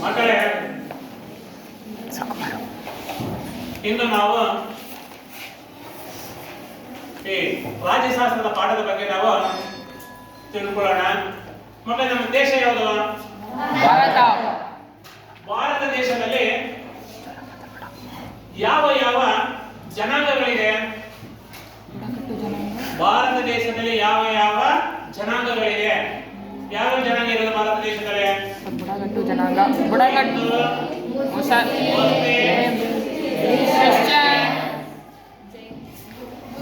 ಮಕ್ಕಳೇ, ಇಂದು ನಾವು ಈ ರಾಜ್ಯಶಾಸ್ತ್ರದ ಪಾಠದ ಬಗ್ಗೆ ನಾವು ತಿಳ್ಕೊಳ್ಳೋಣ. ಮಕ್ಕಳೇ, ನಮ್ಮ ದೇಶ ಯಾವುದು? ಭಾರತ. ಭಾರತ ದೇಶದಲ್ಲಿ ಯಾವ ಯಾವ ಜನಾಂಗಗಳಿದೆ? ಭಾರತ ದೇಶದಲ್ಲಿ ಯಾವ ಯಾವ ಜನಾಂಗಗಳಿದೆ? ಯಾವ ಜನಾಂಗ ಇರೋದು ಭಾರತ ದೇಶದಲ್ಲಿ? ಬುಡಕಟ್ಟು ಜನಾಂಗ, ಬುಡಕಟ್ಟು,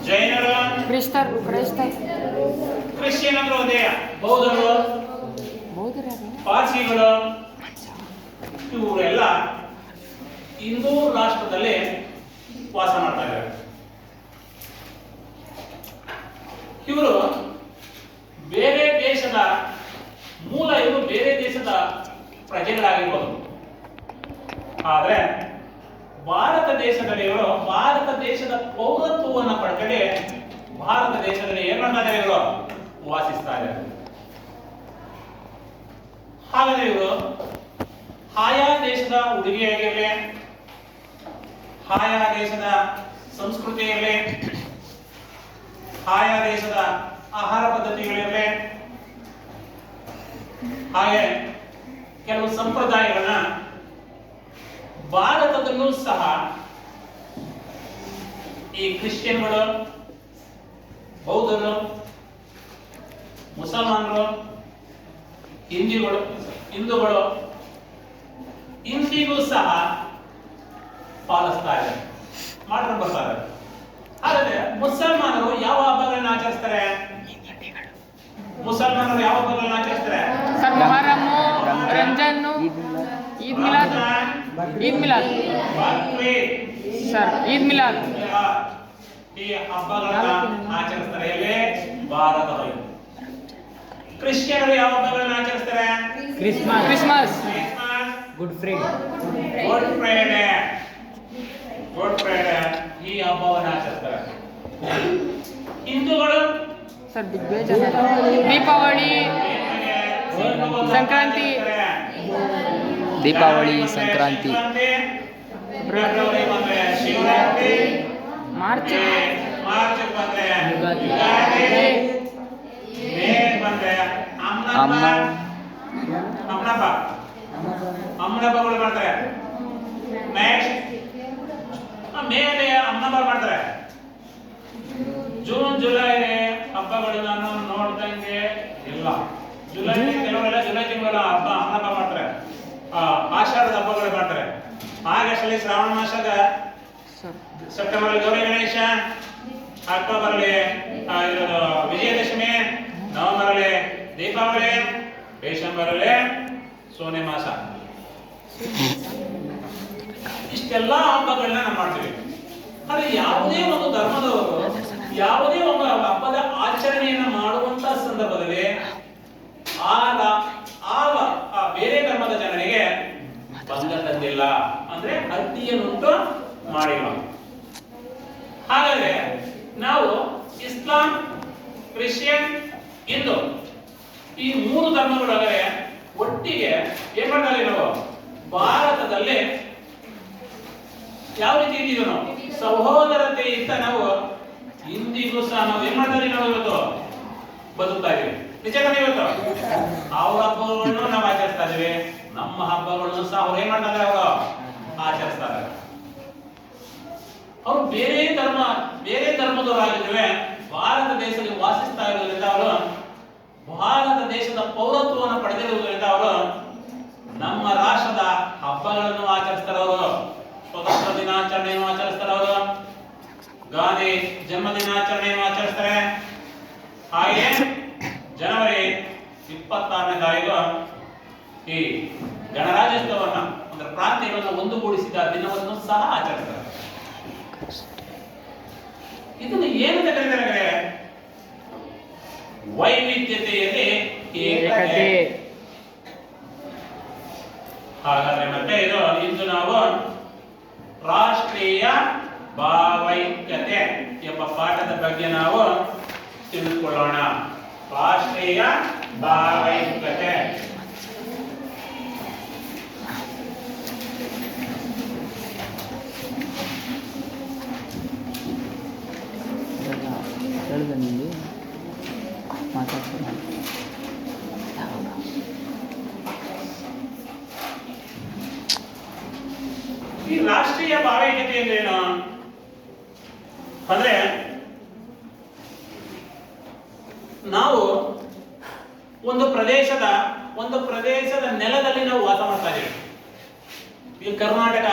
ಜೈನರು, ಕ್ರಿಸ್ತರು, ಕ್ರಿಶ್ಚಿಯನ್ ಅಂದ್ರೆ ಒಂದೇ, ಬೌದ್ಧರು, ಪಾರ್ಸಿಗಳು, ಇವರೆಲ್ಲ ಹಿಂದೂ ರಾಷ್ಟ್ರದಲ್ಲಿ ವಾಸ ಮಾಡ್ತಾ ಇದ್ದಾರೆ. ಇವರು ಬೇರೆ ದೇಶದ ಇವರು ಬೇರೆ ದೇಶದ ಪ್ರಜೆಗಳಾಗಿರ್ಬೋದು. ಆದ್ರೆ ಭಾರತ ದೇಶದಲ್ಲಿ ಇವರು ಭಾರತ ದೇಶದ ಪೌರತ್ವವನ್ನು ಪಡ್ಕೊಂಡು ಭಾರತ ದೇಶದಲ್ಲಿ ಏನ್ ಮಾಡ್ತಾ ಇದ್ದಾರೆ? ಇವರು ವಾಸಿಸ್ತಾ ಇದ್ದಾರೆ. ಹಾಗಾದ್ರೆ ಇವರು ಆಯಾ ದೇಶದ ಉಡುಗೆಯಾಗಿರಲಿ, ಆಯಾ ದೇಶದ ಸಂಸ್ಕೃತಿ ಇರಲಿ, ಆಯಾ ದೇಶದ ಆಹಾರ ಪದ್ಧತಿಗಳಿರಲಿ, ಹಾಗೆ ಕೆಲವು ಸಂಪ್ರದಾಯಗಳನ್ನ ಭಾರತದಲ್ಲೂ ಸಹ ಈ ಕ್ರಿಶ್ಚಿಯನ್ಗಳು, ಬೌದ್ಧರು, ಮುಸಲ್ಮಾನರು, ಹಿಂದೂಗಳು ಇಂದಿಗೂ ಸಹ ಪಾಲಿಸ್ತಾ ಇದ್ದಾರೆ, ಮಾಡ್ಕೊಂಡು ಬರ್ತಾರೆ. ಹಾಗಾದ್ರೆ ಮುಸಲ್ಮಾನರು ಯಾವ ಹಬ್ಬಗಳನ್ನ ಆಚರಿಸ್ತಾರೆ? ಮುಸಲ್ಮಾನರು ಯಾವ ಹಬ್ಬಗಳನ್ನ ಆಚರಿಸ್ತಾರೆ? ಮೊಹರಂ, ರಂಜಾನ್, ಈದ್ ಮಿಲಾದ್. ಸರ್, ಈದ್ ಮಿಲಾದ್ ಈ ಹಬ್ಬಗಳನ್ನ ಆಚರಿಸ್ತಾರೆ. ಎಲ್ಲಿ? ಭಾರತದಲ್ಲಿ. ಕ್ರಿಶ್ಚಿಯನರು ಯಾವ ಹಬ್ಬಗಳನ್ನ ಆಚರಿಸ್ತಾರೆ? ಕ್ರಿಸ್ಮಸ್, ಗುಡ್ ಫ್ರೈಡೆ, ಈ ಹಬ್ಬವನ್ನು ಆಚರಿಸ್ತಾರೆ. ಹಿಂದೂಗಳು ಸರ್, ದೀಪಾವಳಿ, ಸಂಕ್ರಾಂತಿ, ಸಂಕ್ರಾಂತಿ, ಫೆಬ್ರವರಿ ಬಂದ್ರೆ ಶಿವರಾತ್ರಿ, ಮಾರ್ಚ್ ಬಂದ್ರೆ ಯುಗಾದಿ, ಮೇ ಬಂದ್ರೆ ಅಮ್ಮನಬ್ಬಗಳು ಮಾಡ್ತಾರೆ. ನೆಕ್ಸ್ಟ್ ಮೇಲೆ ಅಮ್ಮನಬ್ಬ ಮಾಡ್ತಾರೆ. ಜೂನ್ ಜುಲೈ ಹಬ್ಬಗಳು ನಾನು ನೋಡ್ದಂಗೆ ಇಲ್ಲ. ಕೆಲವರೆಲ್ಲ ಜುಲೈ ತಿಂಗಳ ಹಬ್ಬ ಅಮ್ಮನಬ್ಬ ಮಾಡ್ತಾರೆ. ಆಷಾಢದ ಹಬ್ಬಗಳು ಮಾಡ್ತಾರೆ. ಆಗಸ್ಟ್ ಅಲ್ಲಿ ಶ್ರಾವಣ ಮಾಸದ, ಸೆಪ್ಟೆಂಬರ್ ಅಲ್ಲಿ ಗೌರಿ ಗಣೇಶ, ಅಕ್ಟೋಬರ್ ಅಲ್ಲಿ ಇರೋದು ವಿಜಯದಶಮಿ, ನವೆಂಬರ್ ಅಲ್ಲಿ ದೀಪಾವಳಿ, ಡಿಸೆಂಬರ್ ಅಲ್ಲಿ ಸೋನೆ ಮಾಸ. ಇಷ್ಟೆಲ್ಲ ಹಬ್ಬಗಳನ್ನ ನಾವು ಮಾಡ್ತೀವಿ. ಆದ್ರೆ ಯಾವುದೇ ಒಂದು ಧರ್ಮದವರು ಯಾವುದೇ ಒಂದು ಹಬ್ಬದ ಆಚರಣೆಯನ್ನ ಮಾಡುವಂತ ಸಂದರ್ಭದಲ್ಲಿ ಬೇರೆ ಧರ್ಮದ ಜನರಿಗೆ ಭಂಗ ತಂದಿಲ್ಲ, ಅಂದ್ರೆ ಅಡ್ಡಿಯನ್ನುಂಟು ಮಾಡಿಲ್ಲ. ಹಾಗಾದ್ರೆ ನಾವು ಇಸ್ಲಾಂ, ಕ್ರಿಶ್ಚಿಯನ್, ಹಿಂದೂ ಈ ಮೂರು ಧರ್ಮಗಳೊಳಗೆ ಒಟ್ಟಿಗೆ ಏನ್ ಮಾಡ್ತಾರೆ? ನಾವು ಭಾರತದಲ್ಲಿ ಯಾವ ರೀತಿ ಇದ್ದೀವಿ? ನಾವು ಸಹೋದರತೆಯಿಂದ ನಾವು ಇಂದಿಗೂ ಸಹ ನಾವು ಏನ್ ಮಾಡ್ತಾರೆ? ನಾವು ಇವತ್ತು ಬದುಕ್ತಾ ಇದೀವಿ. ನಿಜ ತಾನೇ? ಇವತ್ತು ಅವ್ರ ಹಬ್ಬಗಳನ್ನು ನಾವು ಆಚರಿಸ್ತಾ ಇದೀವಿ, ನಮ್ಮ ಹಬ್ಬಗಳನ್ನು ಸಹ ಅವ್ರು ಏನ್ ಮಾಡ್ತಾರೆ? ಅವರು ಆಚರಿಸ್ತಾರೆ. ಅವರು ಬೇರೆ ಧರ್ಮದವರಾಗಿದ್ರೆ ಭಾರತ ದೇಶದಲ್ಲಿ ವಾಸಿಸ್ತಾ ಇರೋದ್ರಿಂದ, ಅವರು ಭಾರತ ದೇಶದ ಪೌರತ್ವವನ್ನು ಪಡೆದಿರುವುದರಿಂದ ಅವರು ನಮ್ಮ ರಾಷ್ಟ್ರದ ಹಬ್ಬಗಳನ್ನು ಆಚರಿಸ್ತಾರೆ. ಅವರು ಸ್ವತಂತ್ರ ದಿನಾಚರಣೆಯನ್ನು ಆಚರಿಸ್ತಾರೆ. ಅವರು ಗಾಂಧಿ ಜನ್ಮ ದಿನಾಚರಣೆಯನ್ನು ಆಚರಿಸ್ತಾರೆ. ಹಾಗೆ ಜನವರಿ 26ನೇ ತಾರೀಕು ಈ ಗಣರಾಜ್ಯೋತ್ಸವವನ್ನ ಅಂದ್ರೆ ಪ್ರಾಂತ್ಯಗಳನ್ನು ಒಂದುಗೂಡಿಸಿದ ದಿನವನ್ನು ಸಹ ಆಚರಿಸ್ತಾರೆ. ಇದನ್ನು ಏನಂತ ಕರೀತಾರೆ? ವೈವಿಧ್ಯತೆಯಲ್ಲಿ ಏಕತೆ. ಹಾಗಾದ್ರೆ ಮತ್ತೆ ಇಂದು ನಾವು ರಾಷ್ಟ್ರೀಯ ಭಾವೈಕ್ಯತೆ ಎಂಬ ಪಾಠದ ಬಗ್ಗೆ ನಾವು ತಿಳ್ಕೊಳ್ಳೋಣ. ರಾಷ್ಟ್ರೀಯ ಭಾವೈಕ್ಯತೆ. ಹೇಳಿದೆ ನಿಮಗೆ ಮಾತಾಡ್ತೀನಿ. ಈ ರಾಷ್ಟ್ರೀಯ ಭಾವೈಕ್ಯತೆ ಅಂದ್ರೇನು ಅಂದ್ರೆ ನಾವು ಒಂದು ಪ್ರದೇಶದ ನೆಲದಲ್ಲಿ ನಾವು ವಾಸ ಮಾಡ್ತಾ ಇದ್ದೀವಿ. ಈ ಕರ್ನಾಟಕ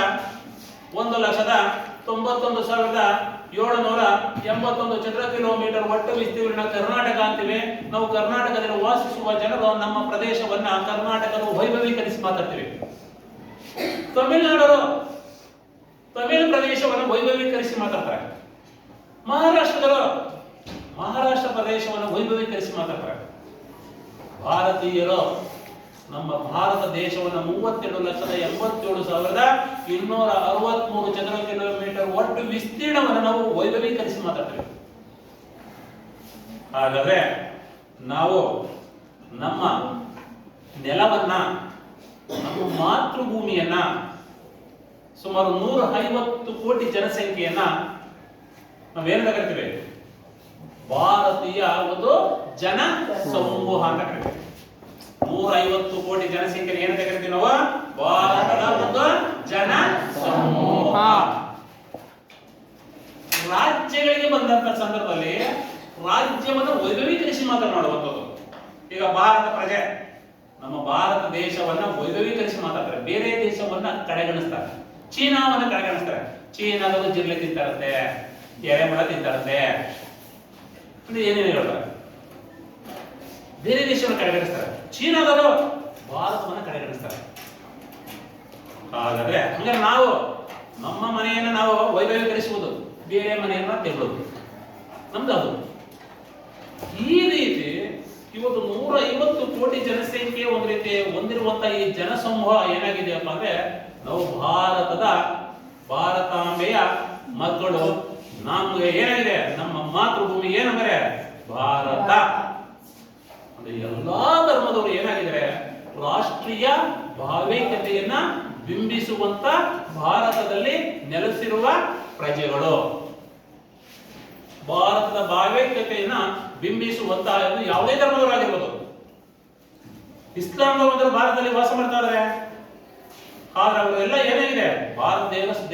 1,91,781 ಚದರ ಕಿಲೋಮೀಟರ್ ಒಟ್ಟು ವಿಸ್ತೀರ್ಣ ಕರ್ನಾಟಕ ಅಂತೀವಿ. ನಾವು ಕರ್ನಾಟಕದಲ್ಲಿ ವಾಸಿಸುವ ಜನರು ನಮ್ಮ ಪ್ರದೇಶವನ್ನ ಕರ್ನಾಟಕದ ವೈಭವೀಕರಿಸಿ ಮಾತಾಡ್ತೀವಿ. ತಮಿಳುನಾಡರು ತಮಿಳು ಪ್ರದೇಶವನ್ನು ವೈಭವೀಕರಿಸಿ ಮಾತಾಡ್ತಾರೆ. ಮಹಾರಾಷ್ಟ್ರದವರು ಮಹಾರಾಷ್ಟ್ರ ಪ್ರದೇಶವನ್ನು ವೈಭವೀಕರಿಸಿ ಮಾತಾಡ್ತಾರೆ. ಭಾರತೀಯರು ನಮ್ಮ ಭಾರತ ದೇಶವನ್ನು 32,87,263 ಚದರ ಕಿಲೋಮೀಟರ್ ಒಟ್ಟು ವಿಸ್ತೀರ್ಣವನ್ನು ನಾವು ವೈಭವೀಕರಿಸಿ ಮಾತಾಡ್ತೇವೆ. ಹಾಗಾದ್ರೆ ನಾವು ನಮ್ಮ ನೆಲವನ್ನ, ನಮ್ಮ ಮಾತೃಭೂಮಿಯನ್ನ, ಸುಮಾರು 150 ಕೋಟಿ ಜನಸಂಖ್ಯೆಯನ್ನ ನಾವೇನು ಕರಿತೀವಿ? ಭಾರತೀಯ ಒಂದು ಜನ ಸಮೂಹ ಅಂತ ಕರಿತೀವಿ. 150 ಕೋಟಿ ಜನಸಂಖ್ಯೆ ಏನಂತ ಕರಿತೀವಿ ನಾವು? ಭಾರತದ ಒಂದು ಜನ ಸಮೂಹ. ರಾಜ್ಯಗಳಿಗೆ ಬಂದಂತ ಸಂದರ್ಭದಲ್ಲಿ ರಾಜ್ಯವನ್ನು ವೈಭವೀಕರಿಸಿ ಮಾತನಾಡುವಂಥದ್ದು. ಈಗ ಭಾರತ ಪ್ರಜೆ ನಮ್ಮ ಭಾರತ ದೇಶವನ್ನ ವೈಭವೀಕರಿಸಿ ಮಾತಾಡ್ತಾರೆ. ಬೇರೆ ದೇಶವನ್ನ ಕಡೆಗಣಿಸ್ತಾರೆ. ಚೀನಾವನ್ನ ಕಡೆಗಣಿಸ್ತಾರೆ. ಚೀನಾದವರು ಜಿರ್ಲೆ ತಿಂತಾರಂತೆ, ಎರೆಮಳ ತಿಂತಾರಂತೆ, ಏನೇನು ಹೇಳ್ತಾರೆ. ಬೇರೆ ದೇಶವನ್ನು ಕಡೆಗಣಿಸ್ತಾರೆ. ಚೀನಾದವರು ಭಾರತವನ್ನು ಕಡೆಗಣಿಸ್ತಾರೆ. ಹಾಗಾದ್ರೆ ಹಂಗಾರೆ ನಾವು ನಮ್ಮ ಮನೆಯನ್ನು ನಾವು ವೈಭವೀಕರಿಸುವುದು, ಬೇರೆ ಮನೆಯನ್ನ ತೆಗೊಳ್ಳೋದು ನಮ್ದು ಅದು. ಈ ರೀತಿ ಇವತ್ತು 150 ಕೋಟಿ ಜನಸಂಖ್ಯೆ ಒಂದು ರೀತಿ ಹೊಂದಿರುವಂತ ಈ ಜನಸಮೂಹ ಏನಾಗಿದೆಯಪ್ಪ ಅಂದ್ರೆ ನಾವು ಭಾರತಾಂಬೆಯ ಮಕ್ಕಳು. ನಮ್ಗೆ ಏನಾಗಿದೆ? ನಮ್ಮ ಮಾತೃಭೂಮಿ ಏನಂದ್ರೆ ಭಾರತ. ಅಂದ್ರೆ ಎಲ್ಲಾ ಧರ್ಮದವರು ಏನಾಗಿದ್ದಾರೆ? ರಾಷ್ಟ್ರೀಯ ಭಾವೈಕ್ಯತೆಯನ್ನ ಬಿಂಬಿಸುವಂತ ಭಾರತದಲ್ಲಿ ನೆಲೆಸಿರುವ ಪ್ರಜೆಗಳು. ಭಾರತದ ಭಾವೈಕ್ಯತೆಯನ್ನ ಬಿಂಬಿಸುವಂತ ಯಾವುದೇ ಧರ್ಮದವರಾಗಿರ್ಬೋದು. ಇಸ್ಲಾಂ ಧರ್ಮದವರು ಭಾರತದಲ್ಲಿ ವಾಸ ಮಾಡ್ತಾ ಇದ್ದಾರೆ. ಆದ್ರೆ ಅವರೆಲ್ಲ ಏನಾಗಿದೆ? ಭಾರತ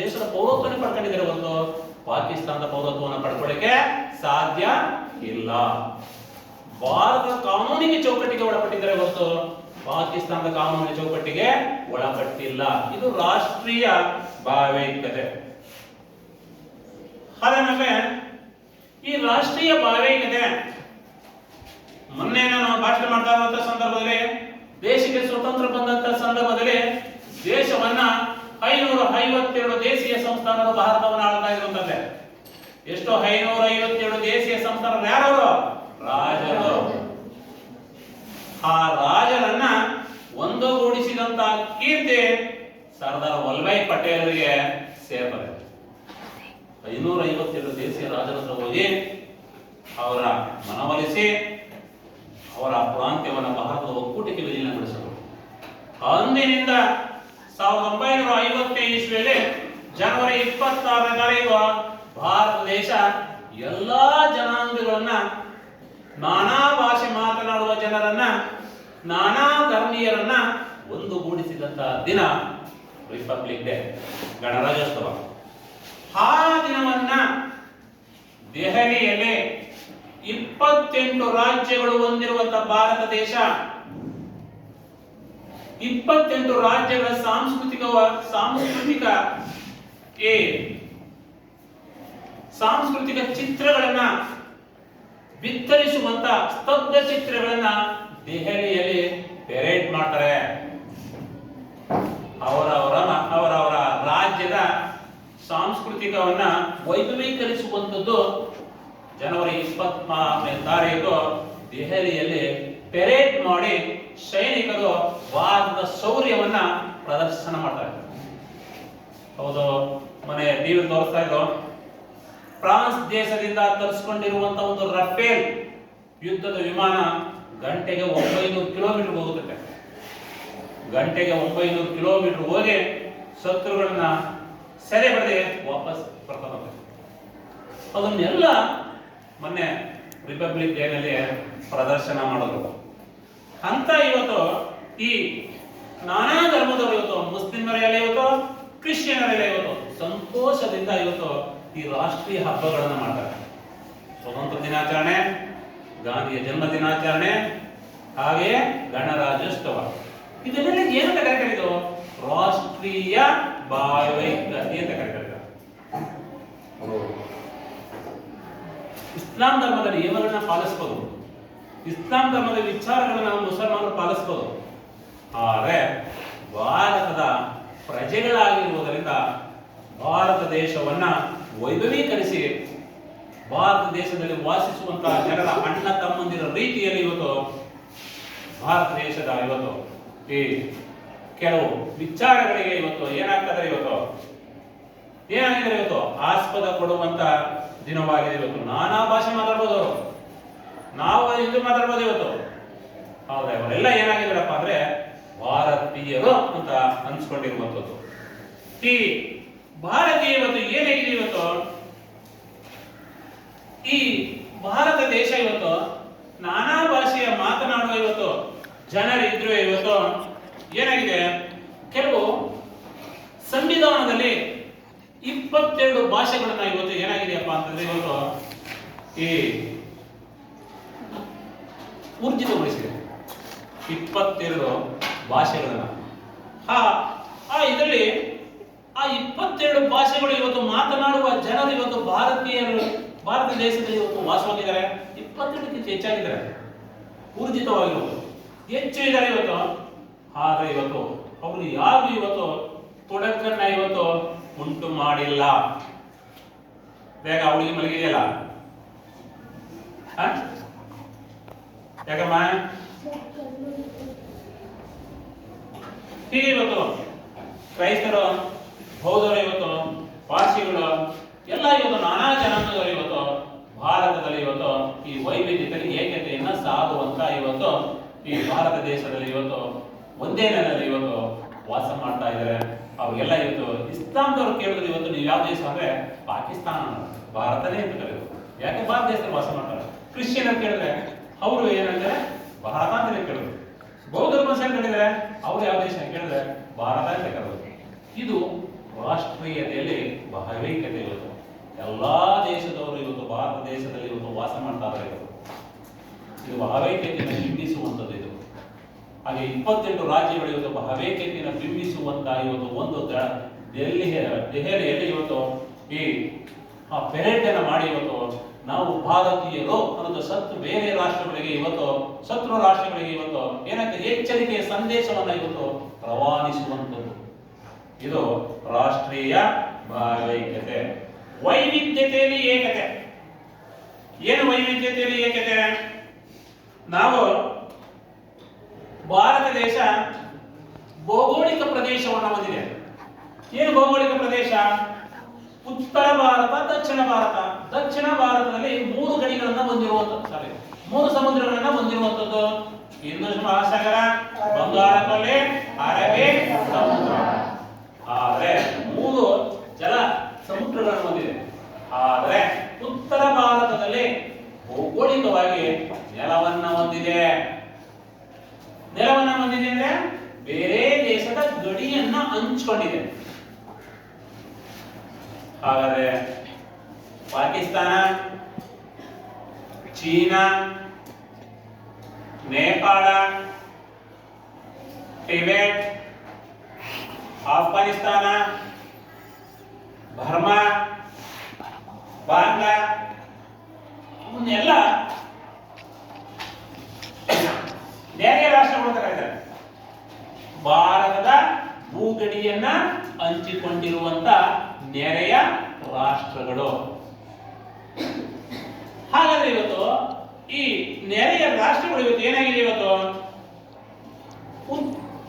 ದೇಶದ ಪೌರತ್ವವನ್ನು ಪಡ್ಕೊಂಡಿದ್ದಾರೆ. ಒಂದು ಪಾಕಿಸ್ತಾನದ ಪೌರತ್ವವನ್ನು ಪಡ್ಕೊಳ್ಳಿಕ್ಕೆ ಸಾಧ್ಯ ಇಲ್ಲ. ಭಾರತದ ಕಾನೂನಿಗೆ ಚೌಕಟ್ಟಿಗೆ ಒಳಪಟ್ಟಿದ್ದಾರೆ ಹೊರತು ಪಾಕಿಸ್ತಾನದ ಕಾನೂನಿನ ಚೌಕಟ್ಟಿಗೆ ಒಳಪಟ್ಟಿಲ್ಲ. ಇದು ರಾಷ್ಟ್ರೀಯ ಭಾವೈಕ್ಯತೆ. ಹಾಗಾದ್ರೆ ಈ ರಾಷ್ಟ್ರೀಯ ಭಾವೈಕ್ಯತೆ ಮೊನ್ನೆ ನಾನು ಭಾಷಣ ಮಾಡ್ತಾ ಇರುವಂತಹ ಸಂದರ್ಭದಲ್ಲಿ, ದೇಶಕ್ಕೆ ಸ್ವತಂತ್ರ ಬಂದಂತ ಸಂದರ್ಭದಲ್ಲಿ ದೇಶವನ್ನ 552 ದೇಶೀಯ ಸಂಸ್ಥಾನಗಳು ಭಾರತವನ್ನು ಆಳ್ತಾ ಇರುವಂತದ್ದೇ. ಎಷ್ಟು? 552 ದೇಶೀಯ ಸಂಸ್ಥಾನಗಳು. ಯಾರವರು? ರಾಜರು. ಆ ರಾಜರನ್ನ ಒಂದುಗೂಡಿಸಿದಂತ ಕೀರ್ತಿ ಸರ್ದಾರ್ ವಲ್ಲಭಾಯ್ ಪಟೇಲರಿಗೆ ಸೇರ್ತದೆ. 552 ದೇಶೀಯ ರಾಜರ ಹತ್ರ ಹೋಗಿ ಅವರ ಮನವೊಲಿಸಿ ಅವರ ಪ್ರಾಂತ್ಯವನ್ನು ಭಾರತದ ಒಕ್ಕೂಟಕ್ಕೆ ವಿಲೀನಗೊಳಿಸಿದರು. ಅಂದಿನಿಂದ 1950 ಇಸ್ವಿಯಲ್ಲಿ ಜನವರಿ 26ನೇ ತಾರೀಕು ಭಾರತ ದೇಶ ಎಲ್ಲಾ ಜನಾಂಗಗಳನ್ನ, ನಾನಾ ಭಾಷೆ ಮಾತನಾಡುವ ಜನರನ್ನ, ನಾನಾ ಧರ್ಮೀಯರನ್ನ ಒಂದುಗೂಡಿಸಿದಂತ ದಿನ ರಿಪಬ್ಲಿಕ್ ಡೇ, ಗಣರಾಜ್ಯೋತ್ಸವ. ಆ ದಿನವನ್ನ ದೆಹಲಿಯಲ್ಲಿ 28 ರಾಜ್ಯಗಳು ಹೊಂದಿರುವಂತಹ ಭಾರತ ದೇಶ 28 ರಾಜ್ಯಗಳ ಸಾಂಸ್ಕೃತಿಕ ಚಿತ್ರಗಳನ್ನ ಬಿತ್ತರಿಸುವಂತ ಸ್ತಬ್ಧ ಚಿತ್ರಗಳನ್ನ ದೆಹಲಿಯಲ್ಲಿ ಪೆರೇಡ್ ಮಾಡ್ತಾರೆ. ಅವರವರ ರಾಜ್ಯದ ಸಾಂಸ್ಕೃತಿಕವನ್ನ ವೈಭವೀಕರಿಸುವಂತದ್ದು ಜನವರಿ 24ನೇ ತಾರೀಕು ದೆಹಲಿಯಲ್ಲಿ ಪೆರೇಡ್ ಮಾಡಿ ಸೈನಿಕರು ಭಾರತದ ಶೌರ್ಯವನ್ನ ಪ್ರದರ್ಶನ ಮಾಡ್ತಾರೆ. ಹೌದು, ಮನೆ ಟಿವಿ ತೋರಿಸ್ತಾ ಇದ್ರು. ಫ್ರಾನ್ಸ್ ದೇಶದಿಂದ ತರಿಸಿಕೊಂಡಿರುವಂತಹ ಒಂದು ರಫೇಲ್ ಯುದ್ಧದ ವಿಮಾನ ಗಂಟೆಗೆ 900 ಕಿಲೋಮೀಟರ್ ಹೋಗುತ್ತೆ. ಗಂಟೆಗೆ 900 ಕಿಲೋಮೀಟರ್ ಹೋಗಿ ಶತ್ರುಗಳನ್ನ ಸೆರೆ ಬಡದೆ ವಾಪಸ್ ಬರ್ತಾರೆ. ಅದನ್ನೆಲ್ಲ ಮೊನ್ನೆ ರಿಪಬ್ಲಿಕ್ ಡೇನಲ್ಲಿ ಪ್ರದರ್ಶನ ಮಾಡಿದ್ರು. ಅಂತ ಇವತ್ತು ಈ ನಾನಾ ಧರ್ಮದವರು ಇವತ್ತು ಮುಸ್ಲಿಮರೆಲ್ಲ ಇವತ್ತು ಕ್ರಿಶ್ಚಿಯನರೆಲ್ಲ ಇವತ್ತು ಸಂತೋಷದಿಂದ ಇವತ್ತು ಈ ರಾಷ್ಟ್ರೀಯ ಹಬ್ಬಗಳನ್ನು ಮಾಡ್ತಾರೆ. ಸ್ವತಂತ್ರ ದಿನಾಚರಣೆ, ಗಾಂಧಿಯ ಜನ್ಮ ದಿನಾಚರಣೆ, ಹಾಗೆಯೇ ಗಣರಾಜ್ಯೋತ್ಸವ. ಇದನ್ನೆಲ್ಲ ಏನಂತ ಕರೀತಾರೆ? ರಾಷ್ಟ್ರೀಯ ಭಾವೈಕ್ಯತೆ ಅಂತ ಕರೀತಾರೆ. ಇಸ್ಲಾಂ ಧರ್ಮದ ನಿಯಮಗಳನ್ನ ಪಾಲಿಸಬಹುದು, ಇಸ್ಲಾಂ ಧರ್ಮದ ವಿಚಾರಗಳನ್ನ ಮುಸಲ್ಮಾನರು ಪಾಲಿಸಬಹುದು. ಆದರೆ ಭಾರತದ ಪ್ರಜೆಗಳಾಗಿರುವುದರಿಂದ ಭಾರತ ದೇಶವನ್ನ ವೈಭವೀಕರಿಸಿ ಭಾರತ ದೇಶದಲ್ಲಿ ವಾಸಿಸುವಂತಹ ಜನರ ಅಣ್ಣ ತಮ್ಮಂದಿರ ರೀತಿಯಲ್ಲಿ ಇವತ್ತು ಭಾರತ ದೇಶದ ಇವತ್ತು ಈ ಕೆಲವು ವಿಚಾರಗಳಿಗೆ ಇವತ್ತು ಏನಾಗ್ತದೆ, ಏನಾಗಿದೆ ಇವತ್ತು ಆಸ್ಪದ ಕೊಡುವಂತ ದಿನವಾಗಿದೆ. ಇವತ್ತು ನಾನಾ ಭಾಷೆ ಮಾತಾಡ್ಬೋದು ಅವರು, ನಾವು ಹಿಂದೂ ಮಾತಾಡ್ಬೋದು ಇವತ್ತು. ಹೌದಾ? ಅವರೆಲ್ಲ ಏನಾಗಿದ್ದಾರಪ್ಪ ಅಂದ್ರೆ ಭಾರತೀಯರು ಅಂತ ಅನ್ಸ್ಕೊಂಡಿರುವಂಥದ್ದು. ಈ ಭಾರತೀಯ ಇವತ್ತು ಏನಾಗಿದೆ, ಇವತ್ತು ಈ ಭಾರತ ದೇಶ ಇವತ್ತು ನಾನಾ ಭಾಷೆಯ ಮಾತನಾಡುವ ಇವತ್ತು ಜನರಿದ್ರು. ಇವತ್ತು ಏನಾಗಿದೆ, ಕೆಲವು ಸಂವಿಧಾನದಲ್ಲಿ 22 ಭಾಷೆಗಳನ್ನ ಇವತ್ತು ಏನಾಗಿದೆಯಪ್ಪ ಅಂತಂದ್ರೆ ಇವತ್ತು ಈ ಊರ್ಜಿತಗೊಳಿಸಿದೆ. 22 ಭಾಷೆಗಳನ್ನ ಇದರಲ್ಲಿ ಆ 22 ಭಾಷೆಗಳು ಇವತ್ತು ಮಾತನಾಡುವ ಜನರು ಇವತ್ತು ಭಾರತೀಯರು ಭಾರತ ದೇಶದಲ್ಲಿ ಇವತ್ತು ವಾಸವಾಗಿದ್ದಾರೆ. 22ಕ್ಕಿಂತ ಹೆಚ್ಚಾಗಿದ್ದಾರೆ, ಊರ್ಜಿತವಾಗಿರುವುದು ಹೆಚ್ಚು ಇದ್ದಾರೆ ಇವತ್ತು. ಆದ್ರೆ ಇವತ್ತು ಅವರು ಯಾರು ಇವತ್ತು ತೊಡಕನ್ನ ಇವತ್ತು ಉಂಟು ಮಾಡಿಲ್ಲ. ಬೇಗ ಅವಳಿಗೆ ಮಲಗಿದೆಯಲ್ಲ, ಯಾಕಮ್ಮ? ಹೀಗೆ ಇವತ್ತು ಕ್ರೈಸ್ತರು, ಬೌದ್ಧರು, ಇವತ್ತು ಪಾರ್ಸಿಗಳು ಎಲ್ಲ ಇವತ್ತು ನಾನಾ ಜನಾಂಗಗಳು ಇವತ್ತು ಭಾರತದಲ್ಲಿ ಇವತ್ತು ಈ ವೈವಿಧ್ಯತೆಯಲ್ಲಿ ಏಕತೆಯನ್ನ ಸಾರುವಂತ ಇವತ್ತು ಈ ಭಾರತ ದೇಶದಲ್ಲಿ ಇವತ್ತು ಒಂದೇ ನೆಲೆಯಲ್ಲಿ ಇವತ್ತು ವಾಸ ಮಾಡ್ತಾ ಇದ್ದಾರೆ. ಅವ್ರಿಗೆಲ್ಲ ಇವತ್ತು ಇಸ್ಲಾಂದವ್ರು ಕೇಳಿದ್ರೆ ಇವತ್ತು ನೀವು ಯಾವ ದೇಶ ಅಂದ್ರೆ ಪಾಕಿಸ್ತಾನ, ಭಾರತನೇ ಅಂತ ಕರೆಯೋದು. ಯಾಕೆ ಭಾರತ ದೇಶದಲ್ಲಿ ವಾಸ ಮಾಡ್ತಾರೆ. ಕ್ರಿಶ್ಚಿಯನ್ ಕೇಳಿದ್ರೆ ಅವರು ಏನಂದ್ರೆ ಭಾರತ ಅಂತ ಕೇಳಿದ್ರು. ಬೌದ್ಧ ಧರ್ಮ ಕೇಳಿದ್ರೆ ಅವ್ರು ಯಾವ ದೇಶ ಕೇಳಿದ್ರೆ ಭಾರತ ಅಂತ ಕರೆಯೋದು. ಇದು ರಾಷ್ಟ್ರೀಯತೆಯಲ್ಲಿ ಭಾವೈಕ್ಯತೆ. ಇವತ್ತು ಎಲ್ಲಾ ದೇಶದವರು ಇವತ್ತು ಭಾರತ ದೇಶದಲ್ಲಿ ಇವತ್ತು ವಾಸ ಮಾಡ್ತಾ ಇದ್ದಾರೆ. ಇದು ಭಾವೈಕ್ಯತೆಯನ್ನು ಬಿಂಬಿಸುವಂಥದ್ದು. ಇದು ಹಾಗೆ 28 ರಾಜ್ಯಗಳು ಇವತ್ತು ಭಾವೈಕ್ಯತೆಯನ್ನು ಬಿಂಬಿಸುವಂತಹ ಇವತ್ತು ಒಂದು ದೆಹಲಿಯಲ್ಲಿ ಇವತ್ತು ಈ ಪೆರೇಡ್ ಅನ್ನು ಮಾಡಿ ಇವತ್ತು ನಾವು ಭಾರತೀಯರು ಅನ್ನೋದು ಬೇರೆ ರಾಷ್ಟ್ರಗಳಿಗೆ ಇವತ್ತು ಶತ್ರು ರಾಷ್ಟ್ರಗಳಿಗೆ ಇವತ್ತು ಏನಕ್ಕೆ ಎಚ್ಚರಿಕೆಯ ಸಂದೇಶವನ್ನ ಇವತ್ತು ರವಾನಿಸುವಂಥದ್ದು. ಇದು ರಾಷ್ಟ್ರೀಯ ಭಾವೈಕ್ಯತೆ. ವೈವಿಧ್ಯತೆಯಲ್ಲಿ ಏಕತೆ. ಏನು ವೈವಿಧ್ಯತೆಯಲ್ಲಿ ಏಕತೆ? ನಾವು ಭಾರತ ದೇಶ ಭೌಗೋಳಿಕ ಪ್ರದೇಶವನ್ನು ಹೊಂದಿದೆ. ಏನು ಭೌಗೋಳಿಕ ಪ್ರದೇಶ? ಉತ್ತರ ಭಾರತ, ದಕ್ಷಿಣ ಭಾರತ. ದಕ್ಷಿಣ ಭಾರತದಲ್ಲಿ 3 ಗಡಿಗಳನ್ನ ಹೊಂದಿರುವಂತದ್ದು, 3 ಸಮುದ್ರಗಳನ್ನ ಹೊಂದಿರುವಂತದ್ದು. ಹಿಂದೂ ಮಹಾಸಾಗರ, ಬಂಗಾಳ ಕೊಲ್ಲಿ, ಅರಬ್ಬಿ ಸಮುದ್ರ. ಆದರೆ 3 ಜಲ ಸಮುದ್ರಗಳನ್ನು ಹೊಂದಿದೆ. ಆದರೆ ಉತ್ತರ ಭಾರತದಲ್ಲಿ ಭೌಗೋಳಿಕವಾಗಿ ನೆಲವನ್ನ ಹೊಂದಿದೆ. ನೆಲವನ್ನ ಹೊಂದಿದೆ ಅಂದ್ರೆ ಬೇರೆ ದೇಶದ ಗಡಿಯನ್ನ ಹಂಚಿಕೊಂಡಿದೆ. ಹಾಗಾದ್ರೆ Pakistan, China, Nepal, Tibet, Afghanistan, Burma, Bangla ಇವನ್ನೆಲ್ಲ ನೆರೆಯ ರಾಷ್ಟ್ರಗಳು ಅಂತ ಕರೀತಾರೆ. ಭಾರತದ ಭೂಗಡಿಯನ್ನ ಹಂಚಿಕೊಂಡಿರುವಂತ ನೆರೆಯ ರಾಷ್ಟ್ರಗಳು. ಹಾಗಾದ್ರೆ ಇವತ್ತು ಈ ನೆರೆಯ ರಾಷ್ಟ್ರಗಳು ಇವತ್ತು ಏನಾಗಿದೆ? ಇವತ್ತು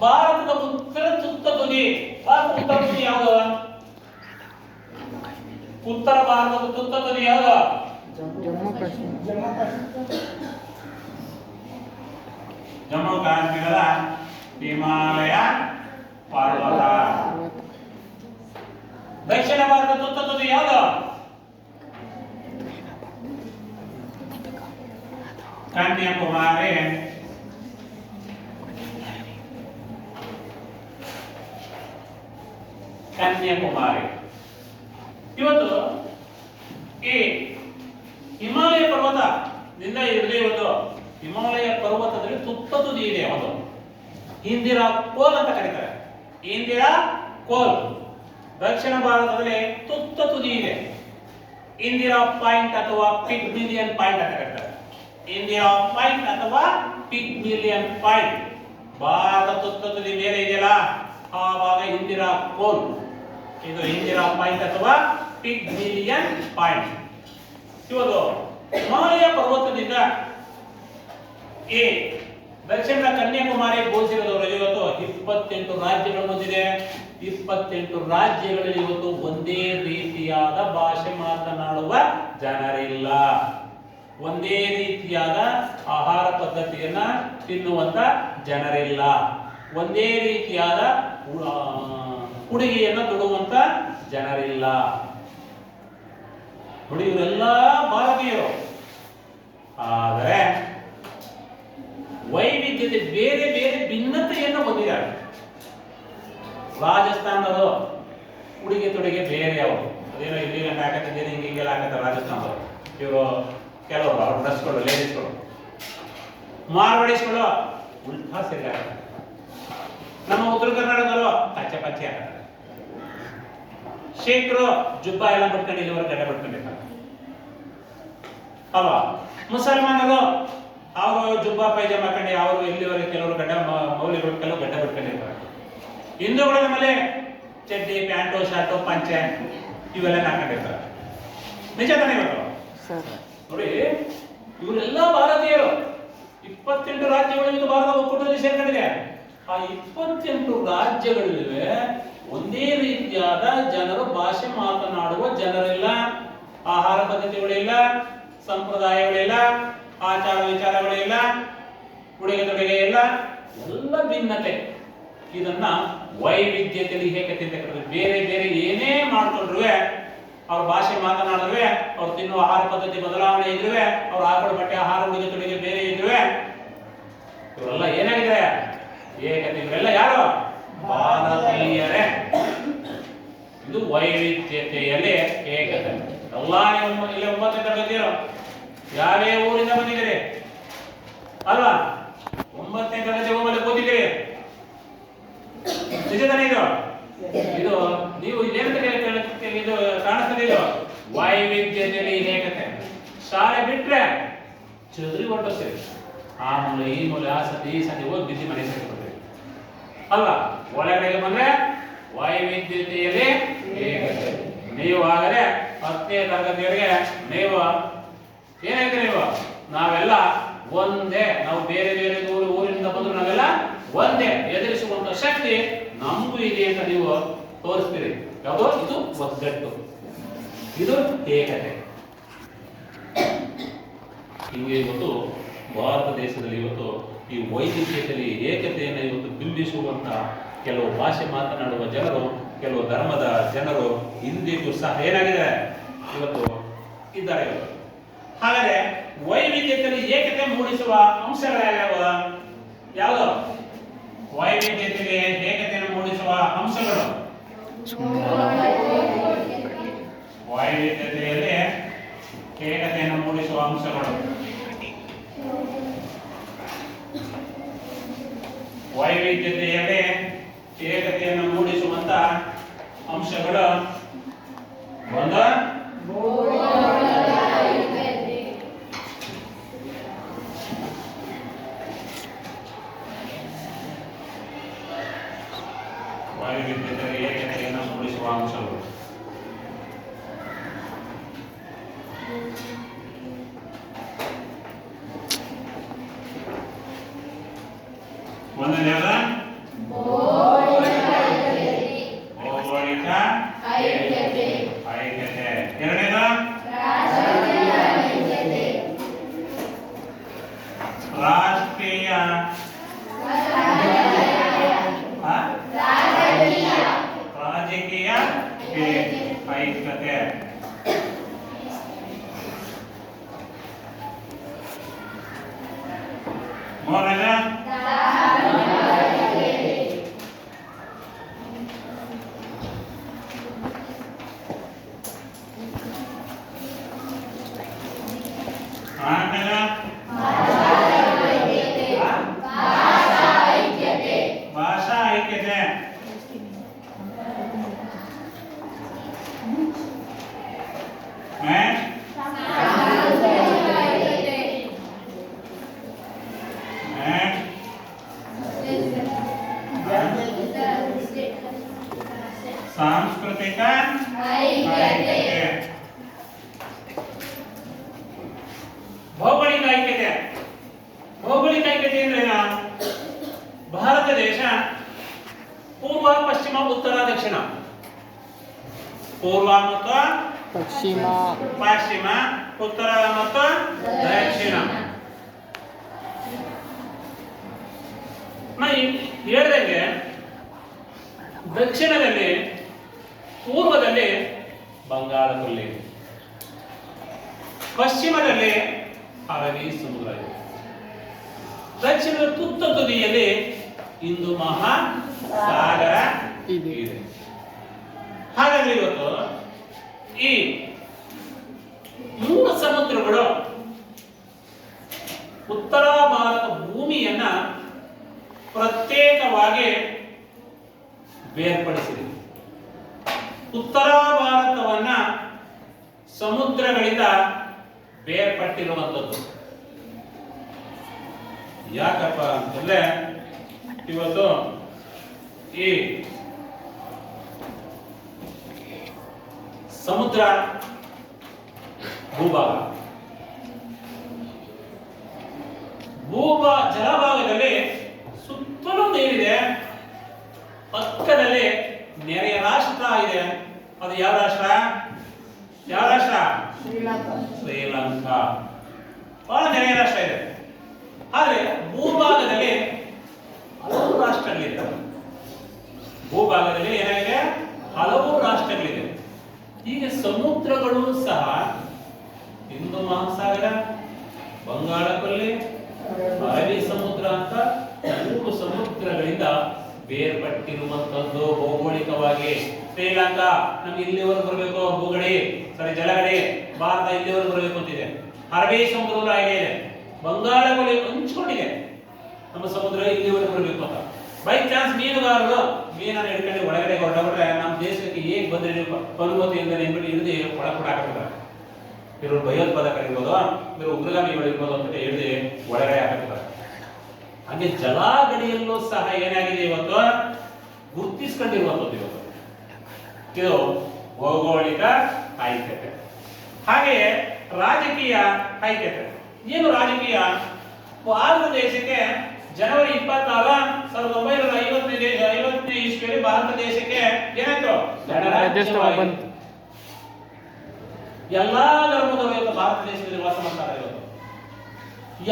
ಭಾರತದ ಉತ್ತರ ತುತ್ತ ತುದಿ. ಭಾರತದ ಉತ್ತರ ತುದಿ ಯಾವುದು? ಉತ್ತರ ಭಾರತದ ತುತ್ತ ತುದಿ ಯಾವುದು? ಜಮ್ಮು ಕಾಶ್ಮೀರ. ಜಮ್ಮು ಕಾಶ್ಮೀರದ ಹಿಮಾಲಯ ಪರ್ವತ. ದಕ್ಷಿಣ ಭಾರತ ತುತ್ತ ತುದಿ ಯಾವುದು? ಕನ್ಯಾಕುಮಾರಿ. ಕನ್ಯಾಕುಮಾರಿ. ಇವತ್ತು ಈ ಹಿಮಾಲಯ ಪರ್ವತದಿಂದ ಇರಲಿ, ಇವತ್ತು ಹಿಮಾಲಯ ಪರ್ವತದಲ್ಲಿ ತುತ್ತ ತುದಿ ಇದೆ. ಯಾವುದು? ಇಂದಿರಾ ಕೋಲ್ ಅಂತ ಕರೀತಾರೆ. ಇಂದಿರಾ ಕೋಲ್. ದಕ್ಷಿಣ ಭಾರತದಲ್ಲಿ ತುತ್ತ ತುದಿ ಇದೆ. ಇಂದಿರಾ ಪಾಯಿಂಟ್ ಅಥವಾ ಪಿಗ್ಮಿಲಿಯನ್ ಪಾಯಿಂಟ್ ಅಂತ ಕರೀತಾರೆ. ಇಂದಿರಾ ಪಾಯಿಂಟ್ ಅಥವಾ ಪಿಗ್ಮಿಲಿಯನ್ ಪಾಯಿಂಟ್. ಭಾರತ ತುತ್ತ ತುದಿ ಮೇಲೆ ಇದೆಯಲ್ಲ ಆ ಭಾಗ ಇಂದಿರಾ ಕೋಲ್. ಇದು ಇಂದಿರಾ ಪಾಯಿಂಟ್ ಅಥವಾ ಪಿಗ್ಮಿಲಿಯನ್ ಪಾಯಿಂಟ್. ಇವತ್ತು ಹಿಮಾಲಯ ಪರ್ವತದಿಂದ ಈ ದಕ್ಷಿಣದ ಕನ್ಯಾಕುಮಾರಿ ಗೋಚರದವರು ಇವತ್ತು 28 ರಾಜ್ಯಗಳು ಹೊಂದಿದೆ. 28 ರಾಜ್ಯಗಳಲ್ಲಿ ಇವತ್ತು ಒಂದೇ ರೀತಿಯಾದ ಭಾಷೆ ಮಾತನಾಡುವ ಜನರಿಲ್ಲ. ಒಂದೇ ರೀತಿಯಾದ ಆಹಾರ ಪದ್ಧತಿಯನ್ನ ತಿನ್ನುವಂತ ಜನರಿಲ್ಲ. ಒಂದೇ ರೀತಿಯಾದ ಉಡುಗೆಯನ್ನ ತೊಡುವಂತ ಜನರಿಲ್ಲ. ನೋಡಿ, ಇವರೆಲ್ಲ ಭಾರತೀಯರು. ಆದರೆ ವೈವಿಧ್ಯತೆ, ಬೇರೆ ಬೇರೆ ಭಿನ್ನತೆಯನ್ನು ಹೊಂದಿದ್ದಾರೆ. ರಾಜಸ್ಥಾನದವರು ಉಡುಗೆ ತೊಡುಗೆ ಬೇರೆ. ಅವರು ಅದೇನೋ ಇಲ್ಲಿ ಗಂಟೆ ಹಾಕತ್ತಿದ್ದೇನೆ, ಹಿಂಗೆಲ್ಲ ಹಾಕತ್ತಾರೆ ರಾಜಸ್ಥಾನದವರು. ಇವರು ಕೆಲವರು ಅವ್ರ ಡ್ರೆಸ್ಗಳು, ಲೇಡೀಸ್ಗಳು. ಮಾರ್ವಾಡೀಸ್ಗಳು ಉಲ್ಟಾ ಸರಿ ಹಾಕ್ತಾರೆ. ನಮ್ಮ ಉತ್ತರ ಕರ್ನಾಟಕದವರು ಕಚ್ಚೆ ಪಚ್ಚೆ ಹಾಕ್ತಾರೆ. ಶೇಖರು ಜುಬ್ಬ ಎಲ್ಲ ಬಿಟ್ಕೊಂಡು ಇಲ್ಲಿವರೆಗೆ ಗಡ್ಡ ಬಿಟ್ಕೊಂಡಿರ್ತಾರೆ ಅಲ್ವಾ? ಮುಸಲ್ಮಾನರು ಅವರು ಜುಬ್ಬ ಪೈಜಾಮ ಹಾಕೊಂಡು ಅವರು ಇಲ್ಲಿವರೆಗೆ ಕೆಲವರು ಗಡ್ಡ, ಮೌಲ್ಯಗಳು ಕೆಲವು ಗಡ್ಡ ಬಿಟ್ಕೊಂಡಿರ್ತಾರೆ. ಹಿಂದೂಗಳ ಮೇಲೆ ಚಡ್ಡಿ, ಪ್ಯಾಂಟು, ಶರ್ಟು, ಪಂಚೆ ಇವೆಲ್ಲ ಹಾಕೊಂಡಿರ್ತಾರೆ. ನಿಜ ತಾನೇ ಇವತ್ತು? ನೋಡಿ, ಇವರೆಲ್ಲ ಭಾರತೀಯರು. 28 ರಾಜ್ಯಗಳು ಇದು ಭಾರತ ಒಕ್ಕೂಟದಲ್ಲಿ ಸೇರ್ಕೊಂಡಿದೆ. ಆ 28 ರಾಜ್ಯಗಳಿವೆ. ಒಂದೇ ರೀತಿಯಾದ ಜನರು, ಭಾಷೆ ಮಾತನಾಡುವ ಜನರಿಲ್ಲ. ಆಹಾರ ಪದ್ಧತಿಗಳಿಲ್ಲ, ಸಂಪ್ರದಾಯಗಳಿಲ್ಲ, ಆಚಾರ ವಿಚಾರಗಳಿಲ್ಲ, ಉಡುಗೆ ತೊಡುಗೆ ಇಲ್ಲ, ಎಲ್ಲ ಭಿನ್ನತೆ. ಇದನ್ನ ವೈವಿಧ್ಯತೆಯಲ್ಲಿ ಏಕತೆ ಅಂತ ಕರೀತಾರೆ. ಬೇರೆ ಬೇರೆ ಏನೇ ಮಾಡ್ಕೊಂಡ್ರು, ಅವ್ರ ಭಾಷೆ ಮಾತನಾಡಿದ್ರೆ, ಅವ್ರು ತಿನ್ನುವ ಆಹಾರ ಪದ್ಧತಿ ಬದಲಾವಣೆ ಇದ್ರೆ, ಅವ್ರ ಹಾಕೊಳ್ಳೋ ಬಟ್ಟೆ, ಆಹಾರ, ಉಡುಗೆ ತೊಡುಗೆ ಬೇರೆ ಇದ್ರೆ, ಇವರೆಲ್ಲ ಏನಾಗಿದೆ? ಏಕತೆ. ಇವರೆಲ್ಲ ಯಾರು? ಭಾರತೀಯರೇ. ಇದು ವೈವಿಧ್ಯತೆಯಲ್ಲಿ ಏಕತೆ. ಎಲ್ಲ ನೀವು ಇಲ್ಲಿ 9ನೇ ತರಗತಿಯರು ಯಾವ್ಯಾವ ಊರಿಂದ ಬಂದಿದ್ದೀರಿ ಅಲ್ವಾ? 9ನೇ ತರಗತಿ ಹೋಗಲು ಕೂತಿದ್ದೀರಿ. ನಿಜ ತಾನೇ ಇದು? ಇದು ನೀವು ಇದೇನಂತ ಇದು ಕಾಣಿಸ್ತದೆ. ಇದು ವೈವಿಧ್ಯತೆಯಲ್ಲಿ ಏಕತೆ. ಶಾಲೆ ಬಿಟ್ರೆ ಚದುರಿ ಹೊರಟೋಗ್ತೀರಿ. ಆ ಮೂಲೆ ಈ ಮೂಲೆ, ಆ ಸಂಧಿ ಈ ಸಂಧಿ ಹೋಗಿ ಬಿದ್ದಿ ಮನೆ ಸೇರ್ಕೊಳ್ತೀರಿ ಅಲ್ಲ? ಒಳಗಡೆಗೆ ಬಂದ್ರೆ ವೈವಿಧ್ಯತೆಯಲ್ಲಿ ಏಕತೆ. ನೀವು ಆಗಲೇ 10ನೇ ತರಗತಿಯವರೆಗೆ ನೀವು ಏನಾಯ್ತು? ನೀವು ನಾವೆಲ್ಲ ಒಂದೇ. ನಾವು ಬೇರೆ ಬೇರೆ ಊರಿನಿಂದ ಬಂದ್ರು ನಾವೆಲ್ಲ ಒಂದೇ. ಎದುರಿಸುವಂತ ಶಕ್ತಿ ನಮಗೂ ಇದೆ ಅಂತ ನೀವು ತೋರಿಸ್ತೀರಿ. ಯಾವುದು? ಇದು ಒಗ್ಗಟ್ಟು, ಇದು ಏಕತೆ. ಹಿಂಗೆ ಇವತ್ತು ಭಾರತ ದೇಶದಲ್ಲಿ ಇವತ್ತು ಈ ವೈವಿಧ್ಯತೆಯಲ್ಲಿ ಏಕತೆಯನ್ನು ಇವತ್ತು ಬಿಂಬಿಸುವಂತ ಕೆಲವು ಭಾಷೆ ಮಾತನಾಡುವ ಜನರು, ಕೆಲವು ಧರ್ಮದ ಜನರು ಇಂದಿಗೂ ಸಹ ಏನಾಗಿದೆ ಇವತ್ತು ಇದ್ದಾರೆ. ಇವತ್ತು ಹಾಗಾದ್ರೆ ವೈವಿಧ್ಯತೆಯಲ್ಲಿ ಏಕತೆ ಮೂಡಿಸುವ ಅಂಶಗಳ್ಯಾವ? ಯಾವುದು? ವೈವಿಧ್ಯತೆಯಲ್ಲಿ ಏಕತೆಯನ್ನು ಮೂಡಿಸುವ ಅಂಶಗಳು. ವೈವಿಧ್ಯತೆಯಲ್ಲಿ ಏಕತೆಯನ್ನು ಮೂಡಿಸುವ ಅಂಶಗಳು. ವೈವಿಧ್ಯತೆಯಲ್ಲಿ ಏಕತೆಯನ್ನು ಮೂಡಿಸುವಂತ ಅಂಶಗಳು ಒಂದು ವೈವಿಧ್ಯತೆಯಲ್ಲಿ ಏಕತೆಯನ್ನು ಮೂಡಿಸುವ ಅಂಶಗಳು. ಒಂದನೇದ ಭೌಗೋಳಿಕ ಐಕ್ಯತೆ. ಎರಡನೇದ ರಾಷ್ಟ್ರೀಯ ಮೂರನೇದು ನಾಲ್ಕನೇದು ಭಾಷಾ ಐಕ್ಯತೆ ಸಾಂಸ್ಕೃತಿಕ ಐಕ್ಯತೆ ಭೌಗೋಳಿಕ ಐಕ್ಯತೆ ಭೌಗೋಳಿಕ ಐಕ್ಯತೆ ಅಂದ್ರೆ ಏನು? ಭಾರತ ದೇಶ ಪೂರ್ವ ಪಶ್ಚಿಮ ಉತ್ತರ ದಕ್ಷಿಣ ಪೂರ್ವ ಮತ್ತು ಪಶ್ಚಿಮ ಉತ್ತರ ಮತ್ತು ದಕ್ಷಿಣ ನಾ ಹೇಳಿದಂಗೆ ದಕ್ಷಿಣದಲ್ಲಿ ಪೂರ್ವದಲ್ಲಿ ಬಂಗಾಳ ಕೊಲ್ಲಿ ಇದೆ, ಪಶ್ಚಿಮದಲ್ಲಿ ಅರಬ್ಬಿ ಸಮುದ್ರ ಇದೆ, ದಕ್ಷಿಣದ ತುತ್ತ ತುದಿಯಲ್ಲಿ ಹಿಂದೂ ಮಹಾಸಾಗರ ಇದೆ. ಹಾಗಾಗಿ ಇವತ್ತು ಈ ಮೂರು ಸಮುದ್ರಗಳು ಉತ್ತರ ಭಾರತ ಭೂಮಿಯನ್ನ ಪ್ರತ್ಯೇಕವಾಗಿ ಬೇರ್ಪಡಿಸಿದೆ. ಉತ್ತರ ಭಾರತವನ್ನ ಸಮುದ್ರಗಳಿಂದ ಬೇರ್ಪಟ್ಟಿರುವಂಥದ್ದು. ಯಾಕಪ್ಪ ಅಂತಂದ್ರೆ ಇವತ್ತು ಈ ಸಮುದ್ರ ಜಲಭಾಗದಲ್ಲಿ ಸುತ್ತಲೂ ನೀರಿದೆ, ಪಕ್ಕದಲ್ಲಿ ನೆರೆಯ ರಾಷ್ಟ್ರ ಇದೆ. ಅದು ಯಾವ ರಾಷ್ಟ್ರ? ಶ್ರೀಲಂಕಾ. ಬಹಳ ನೆರೆಯ ರಾಷ್ಟ್ರ ಇದೆ. ಆದ್ರೆ ಭೂಭಾಗದಲ್ಲಿ ಹಲವು ರಾಷ್ಟ್ರಗಳಿದೆ. ಭೂಭಾಗದಲ್ಲಿ ಏನಾಗಿದೆ? ಹಲವು ರಾಷ್ಟ್ರಗಳಿದೆ. ಹೀಗೆ ಸಮುದ್ರಗಳು ಸಹ ಹಿಂದೂ ಮಹಾಸಾಗರ, ಬಂಗಾಳ ಕೊಲ್ಲಿ, ಅರಬ್ಬಿ ಸಮುದ್ರ ಅಂತ ಮೂರು ಸಮುದ್ರಗಳಿಂದ ಬೇರ್ಪಟ್ಟಿರುವಂತದ್ದು ಭೌಗೋಳಿಕವಾಗಿ. ಶ್ರೀಲಂಕಾ ನಮ್ಗೆ ಇಲ್ಲಿವರೆಗೂ ಬರಬೇಕು ಭೂಗಡಿ ಜಲಗಡಿ, ಭಾರತ ಇಲ್ಲಿವರೆಗೂ ಬರಬೇಕು ಅಂತಿದೆ. ಅರಬ್ಬಿ ಸಮುದ್ರ ಹಾಗೆ ಇದೆ, ಬಂಗಾಳ ಕೊಲ್ಲಿ ಹಂಚ್ಕೊಂಡಿದೆ, ನಮ್ಮ ಸಮುದ್ರ ಇಲ್ಲಿವರೆಗೂ ಬರಬೇಕು ಅಂತ. ಬೈ ಚಾನ್ಸ್ ಮೀನುಗಾರರು ಮೀನನ್ನು ಹಿಡ್ಕೊಂಡು ಒಳಗಡೆ ಹೊರಟಬಿಟ್ರೆ ನಮ್ಮ ದೇಶಕ್ಕೆ ಹೇಗೆ ಬಂದ್ರೆ ಅನುಮತಿ ಇಲ್ಲದೆ ನೆನ್ಬಿಟ್ಟು ಹಿಡಿದು ಒಳಗಡೆ ಹಾಕಿರ್ತಾರೆ. ಇವರು ಭಯೋತ್ಪಾದಕರಿರ್ಬೋದು, ಇವರು ಉಗ್ರಗಾಮಿಗಳಿರ್ಬೋದು ಅಂತ ಹಿಡಿದು ಒಳಗಡೆ ಹಾಕಿರ್ತಾರೆ. ಹಾಗೆ ಜಲಗಡಿಯಲ್ಲೂ ಸಹ ಏನಾಗಿದೆ ಇವತ್ತು ಗುರುತಿಸ್ಕೊಂಡಿರುವಂಥದ್ದು ಇವತ್ತು. ಇದು ಭೌಗೋಳಿಕ ಐಕ್ಯತೆ. ಹಾಗೆಯೇ ರಾಜಕೀಯ ಐಕ್ಯತೆ. ಏನು ರಾಜಕೀಯ? ಭಾರತ ದೇಶಕ್ಕೆ ಜನವರಿ 26, 1950ನೇ ಇಸ್ವಿಯಲ್ಲಿ ಭಾರತ ದೇಶಕ್ಕೆ ಏನಾಯ್ತು? ಎಲ್ಲಾ ಧರ್ಮದವರು ಇವತ್ತು ಭಾರತ ದೇಶದಲ್ಲಿ ವಾಸ ಮಾಡ್ತಾರೆ. ಇವತ್ತು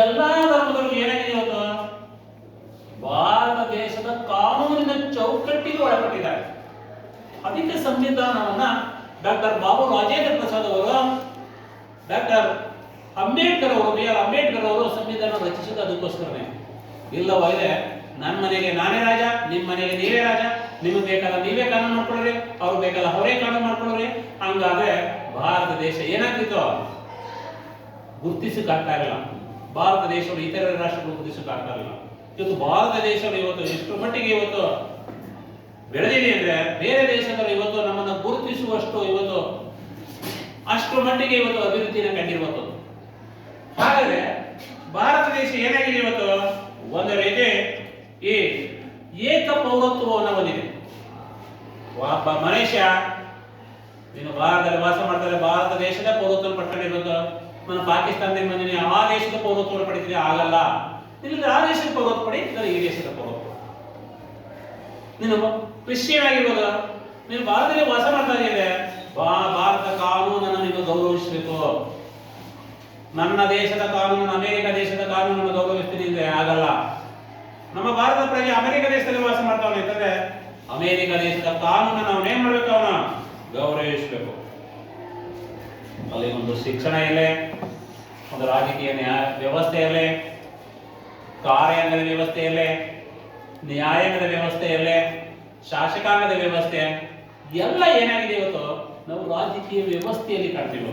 ಎಲ್ಲಾ ಧರ್ಮದವರು ಏನಾಗಿದೆ? ಇವತ್ತು ಭಾರತ ದೇಶದ ಕಾನೂನಿನ ಚೌಕಟ್ಟಿಗೆ ಒಳಪಟ್ಟಿದ್ದಾರೆ. ಅದಕ್ಕೆ ಸಂವಿಧಾನವನ್ನ ಡಾಕ್ಟರ್ ಬಾಬು ರಾಜೇಂದ್ರ ಪ್ರಸಾದ್ ಅವರು, ಡಾಕ್ಟರ್ ಅಂಬೇಡ್ಕರ್ ಅವರು, ಬಿ ಆರ್ ಅಂಬೇಡ್ಕರ್ ಅವರು ಸಂವಿಧಾನ ರಚಿಸಿದ ಅದಕ್ಕೋಸ್ಕರನೇ. ಇಲ್ಲವಾಗಿದೆ ನನ್ನ ಮನೆಗೆ ನಾನೇ ರಾಜ, ನಿಮ್ಮ ಮನೆಗೆ ನೀವೇ ರಾಜ, ನಿಮಗೆ ಬೇಕಾದ ನೀವೇ ಕಾನೂನು ಮಾಡ್ಕೊಳ್ಳ್ರಿ, ಅವ್ರು ಬೇಕಾದ ಅವರೇ ಕಾನೂನು ಮಾಡ್ಕೊಳ್ಳ್ರಿ. ಹಂಗಾದ್ರೆ ಭಾರತ ದೇಶ ಏನಾಗ್ತಿತ್ತು? ಗುರುತಿಸಕ್ಕಾಗ್ತಾ ಇರಲಿಲ್ಲ. ಭಾರತ ದೇಶಗಳು ಇತರ ರಾಷ್ಟ್ರಗಳು ಗುರುತಿಸಕ್ಕಾಗ್ತಾ ಇರಲಿಲ್ಲ. ಇವತ್ತು ಭಾರತ ದೇಶಗಳು ಇವತ್ತು ಎಷ್ಟು ಮಟ್ಟಿಗೆ ಇವತ್ತು ಬೆಳೆದಿದೆ ಅಂದ್ರೆ, ಬೇರೆ ದೇಶಗಳು ಇವತ್ತು ನಮ್ಮನ್ನ ಗುರುತಿಸುವಷ್ಟು ಇವತ್ತು ಅಷ್ಟು ಮಟ್ಟಿಗೆ ಇವತ್ತು ಅಭಿವೃದ್ಧಿನ ಕಂಡಿರುವಂಥದ್ದು. ಹಾಗಾದ್ರೆ ಭಾರತ ದೇಶ ಏನಾಗಿದೆ ಇವತ್ತು? ಒಂದು ರೀತಿ ಈ ಏಕ ಪೌರತ್ವವನ್ನು ಹೊಂದಿದೆ. ಒಬ್ಬ ಮನುಷ್ಯ ನೀನು ಭಾರತದಲ್ಲಿ ವಾಸ ಮಾಡ್ತಾರೆ, ಭಾರತ ದೇಶದ ಪೌರತ್ವವನ್ನು ಪಡ್ಕೊಂಡಿರೋದು. ನಾನು ಪಾಕಿಸ್ತಾನದಿಂದ ಬಂದಿನಿ, ಆ ದೇಶದ ಪೌರತ್ವವನ್ನು ಪಡಿತೀನಿ, ಆಗಲ್ಲ. ನಿನಗೆ ಆ ದೇಶದ ಪೌರತ್ವ ಪಡಿ, ಇಲ್ಲ ಈ ದೇಶದ ಪೌರತ್ವ. ನೀನು ಕ್ರಿಶ್ಚಿಯನ್ ಆಗಿರ್ಬೋದು, ನೀನು ಭಾರತದಲ್ಲಿ ವಾಸ ಮಾಡ್ತಾ ಇದ್ದೀರಿ, ಭಾರತ ಕಾನೂನನ್ನು ನೀನು ಗೌರವಿಸಬೇಕು. ನನ್ನ ದೇಶದ ಕಾನೂನು, ಅಮೆರಿಕ ದೇಶದ ಕಾನೂನನ್ನು ಗೌರವಿಸ್ತೀನಿ ಅಂದ್ರೆ ಆಗಲ್ಲ. ನಮ್ಮ ಭಾರತ ಪ್ರಜೆ ಅಮೆರಿಕ ದೇಶದಲ್ಲಿ ವಾಸ ಮಾಡ್ತಾವನೆ ಅಂತಂದ್ರೆ ಅಮೆರಿಕ ದೇಶದ ಕಾನೂನನ್ನು ಅವನು ಏನ್ ಮಾಡ್ಬೇಕು? ಅವನ ಗೌರವಿಸಬೇಕು. ಅಲ್ಲಿ ಒಂದು ಶಿಕ್ಷಣ ಇರಲಿ, ಒಂದು ರಾಜಕೀಯ ವ್ಯವಸ್ಥೆ ಇರಲಿ, ಕಾರ್ಯಾಂಗದ ವ್ಯವಸ್ಥೆಯಲ್ಲೇ, ನ್ಯಾಯಾಂಗದ ವ್ಯವಸ್ಥೆಯಲ್ಲೇ, ಶಾಸಕಾಂಗದ ವ್ಯವಸ್ಥೆ ಎಲ್ಲ ಏನಾಗಿದೆ ಇವತ್ತು ನಾವು ರಾಜಕೀಯ ವ್ಯವಸ್ಥೆಯಲ್ಲಿ ಕಾಣ್ತೀವಿ.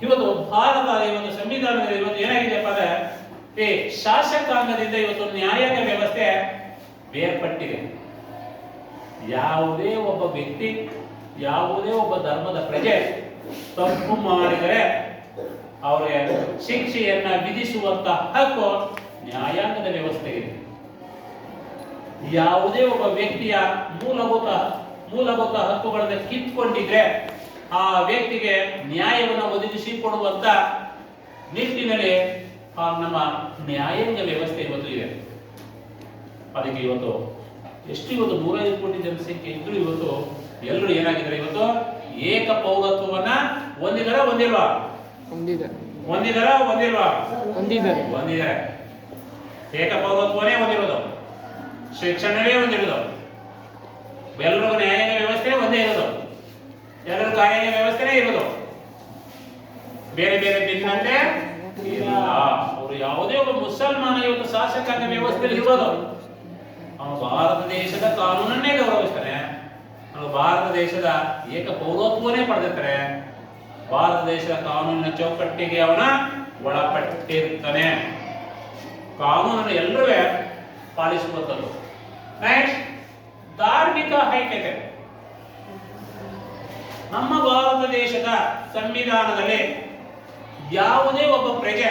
ಇವತ್ತು ಭಾರತದ ಇವತ್ತು ಸಂವಿಧಾನದ ಇವತ್ತು ಏನಾಗಿದೆಯಪ್ಪ ಅಂದ್ರೆ ಈ ಶಾಸಕಾಂಗದಿಂದ ಇವತ್ತು ನ್ಯಾಯಾಂಗ ವ್ಯವಸ್ಥೆ ಬೇರ್ಪಟ್ಟಿದೆ. ಯಾವುದೇ ಒಬ್ಬ ವ್ಯಕ್ತಿ, ಯಾವುದೇ ಒಬ್ಬ ಧರ್ಮದ ಪ್ರಜೆ ತಪ್ಪು ಮಾಡಿದರೆ ಅವರಿಗೆ ಶಿಕ್ಷೆಯನ್ನ ವಿಧಿಸುವಂತ ಹಕ್ಕು ನ್ಯಾಯಾಂಗದ ವ್ಯವಸ್ಥೆ ಇದೆ. ಯಾವುದೇ ಒಬ್ಬ ವ್ಯಕ್ತಿಯ ಮೂಲಭೂತ ಹಕ್ಕುಗಳನ್ನು ಕಿತ್ಕೊಂಡಿದ್ರೆ ಆ ವ್ಯಕ್ತಿಗೆ ನ್ಯಾಯವನ್ನು ಒದಗಿಸಿ ಕೊಡುವಂತ ನಿಟ್ಟಿನಲ್ಲಿ ನಮ್ಮ ನ್ಯಾಯಾಂಗ ವ್ಯವಸ್ಥೆ ಇವತ್ತು ಇದೆ. ಅದಕ್ಕೆ ಇವತ್ತು ಎಷ್ಟು ಇವತ್ತು 105 ಕೋಟಿ ಜನಸಂಖ್ಯೆ ಇದ್ರು ಇವತ್ತು ಎಲ್ಲರೂ ಏನಾಗಿದ್ದಾರೆ, ಇವತ್ತು ಏಕ ಪೌರತ್ವವನ್ನ ಹೊಂದಿದಾರ ಹೊಂದಿಲ್ವಾ? ಹೊಂದಿದ್ದಾರೆ. ಏಕ ಪೌರತ್ವನೇ ಹೊಂದಿರೋದು, ಶಿಕ್ಷಣವೇ ಹೊಂದಿರೋದು, ಎಲ್ಲರಿಗೂ ನ್ಯಾಯಾಂಗ ವ್ಯವಸ್ಥೆ ಒಂದೇ ಇರೋದು, ಎಲ್ಲರಿಗೂ ಕಾರ್ಯಾಂಗ ವ್ಯವಸ್ಥೆನೇ ಇರೋದು. ಬೇರೆ ಬೇರೆ ಭಿನ್ನತೆ ಇಲ್ಲ. ಅವರು ಯಾವುದೇ ಒಬ್ಬ ಮುಸಲ್ಮಾನ ಇವತ್ತು ಶಾಸಕಾಂಗ ವ್ಯವಸ್ಥೆಯಲ್ಲಿ ಇರೋದು, ಅವನು ಭಾರತ ದೇಶದ ಕಾನೂನನ್ನೇ ಗೌರವಿಸ್ತಾನೆ, ಅವನು ಭಾರತ ದೇಶದ ಏಕ ಪೌರತ್ವನೇ ಪಡೆದಿರ್ತಾರೆ, ಭಾರತ ದೇಶದ ಕಾನೂನಿನ ಚೌಕಟ್ಟಿಗೆ ಅವನ ಒಳಪಟ್ಟಿರ್ತಾನೆ. ಕಾನೂನನ್ನು ಎಲ್ಲರೂ ಪಾಲಿಸುವಂಥದ್ದು. ನೆಕ್ಸ್ಟ್, ಧಾರ್ಮಿಕ ಐಕ್ಯತೆ. ನಮ್ಮ ಭಾರತ ದೇಶದ ಸಂವಿಧಾನದಲ್ಲಿ ಯಾವುದೇ ಒಬ್ಬ ಪ್ರಜೆ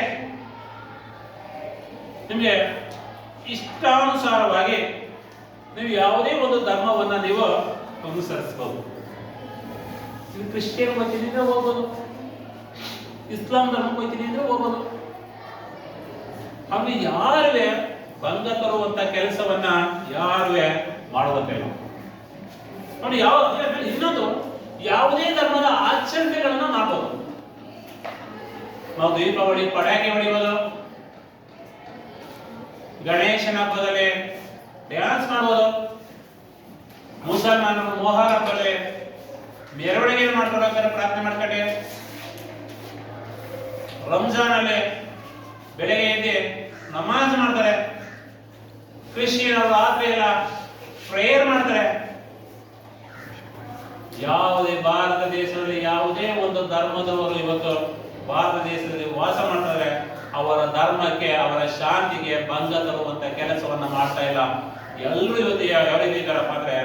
ನಿಮಗೆ ಇಷ್ಟಾನುಸಾರವಾಗಿ ನೀವು ಯಾವುದೇ ಒಂದು ಧರ್ಮವನ್ನ ನೀವು ಅನುಸರಿಸಬಹುದು. ಕ್ರಿಶ್ಚಿಯನ್ ಹೋಗ್ತೀನಿ ಅಂದ್ರೆ ಹೋಗ್ಬೋದು, ಇಸ್ಲಾಂ ಧರ್ಮಕ್ಕೆ ಹೋಗ್ತೀನಿ ಅಂದ್ರೆ ಹೋಗ್ಬೋದು. ಅಲ್ಲಿ ಯಾರುವೆ ಭಂಗ ತರುವಂತ ಕೆಲಸವನ್ನ ಯಾರುವೆ ಮಾಡುವಂತಿಲ್ಲ. ನೋಡಿ, ಇನ್ನೊಂದು ಯಾವುದೇ ಧರ್ಮದ ಆಚರಣೆಗಳನ್ನ ಮಾಡಬಹುದು. ನಾವು ದೀಪಾವಳಿ ಪಟಾಕಿ ಹೊಡಿಬೋದು, ಗಣೇಶನ ಹಬ್ಬದಲ್ಲಿ ಡ್ಯಾನ್ಸ್ ಮಾಡ್ಬೋದು, ಮುಸಲ್ಮಾನರು ಮೊಹರಂ ಹಬ್ಬದಲ್ಲಿ ಮೆರವಣಿಗೆ ಮಾಡ್ಕೊಡೋಕೆ ಪ್ರಾರ್ಥನೆ ಮಾಡ್ಕೊಂಡೆ, ರಂಜಾನ್ ಅಲ್ಲಿ ಬೆಳಗ್ಗೆ ಎದ್ದು ನಮಾಜ್ ಮಾಡ್ತಾರೆ, ಕ್ರಿಶ್ಚಿಯನ್ ರಾತ್ರಿ ಎಲ್ಲ ಪ್ರೇಯರ್ ಮಾಡ್ತಾರೆ. ಯಾವುದೇ ಭಾರತ ದೇಶದಲ್ಲಿ ಯಾವುದೇ ಒಂದು ಧರ್ಮದವರು ಇವತ್ತು ಭಾರತ ದೇಶದಲ್ಲಿ ವಾಸ ಮಾಡ್ತಾರೆ, ಅವರ ಧರ್ಮಕ್ಕೆ, ಅವರ ಶಾಂತಿಗೆ ಭಂಗ ತರುವಂತ ಕೆಲಸವನ್ನ ಮಾಡ್ತಾ ಇಲ್ಲ. ಎಲ್ಲರೂ ಇವತ್ತು ಯಾವ ರೀತಿ ಇದ್ದಾರಪ್ಪ ಅಂದ್ರೆ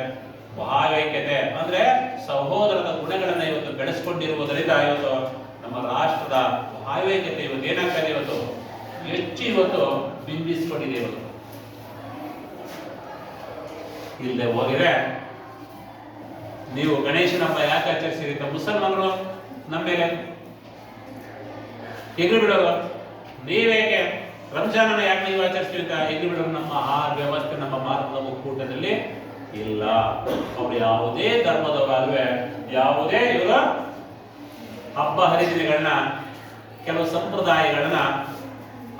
ಭಾವೈಕ್ಯತೆ ಅಂದ್ರೆ ಸಹೋದರದ ಗುಣಗಳನ್ನ ಇವತ್ತು ಬೆಳೆಸ್ಕೊಂಡಿರುವುದರಿಂದ ಇವತ್ತು ನಮ್ಮ ರಾಷ್ಟ್ರದ ಭಾವೈಕ್ಯತೆ ಇವತ್ತು ಏನಾಗ್ತದೆ, ಇವತ್ತು ಹೆಚ್ಚು ಇವತ್ತು ಬಿಂಬಿಸಿಕೊಂಡಿದೆ. ಇವತ್ತು ಇಲ್ಲದೆ ಹೋಗಿದ್ರೆ ನೀವು ಗಣೇಶನ ಹಬ್ಬ ಯಾಕೆ ಆಚರಿಸಿರಿ? ಮುಸಲ್ಮಾನರು ನಮ್ಮ ಮೇಲೆ ಎಗ್ರು ಬಿಡೋರು, ನೀವೇಕೆ ರಂಜಾನನ್ನ ಯಾಕೆ ನೀವು ಆಚರಿಸ್ತೀವಿ ಅಂತ ಎಗ್ರು ಬಿಡೋರು? ನಮ್ಮ ಆಹಾರ ವ್ಯವಸ್ಥೆ ನಮ್ಮ ಭಾರತದ ಒಕ್ಕೂಟದಲ್ಲಿ ಇಲ್ಲ. ಅವ್ರು ಯಾವುದೇ ಧರ್ಮದವರಾದ್ರೂ ಯಾವುದೇ ಇವರ ಹಬ್ಬ ಹರಿದಿನಗಳನ್ನ, ಕೆಲವು ಸಂಪ್ರದಾಯಗಳನ್ನ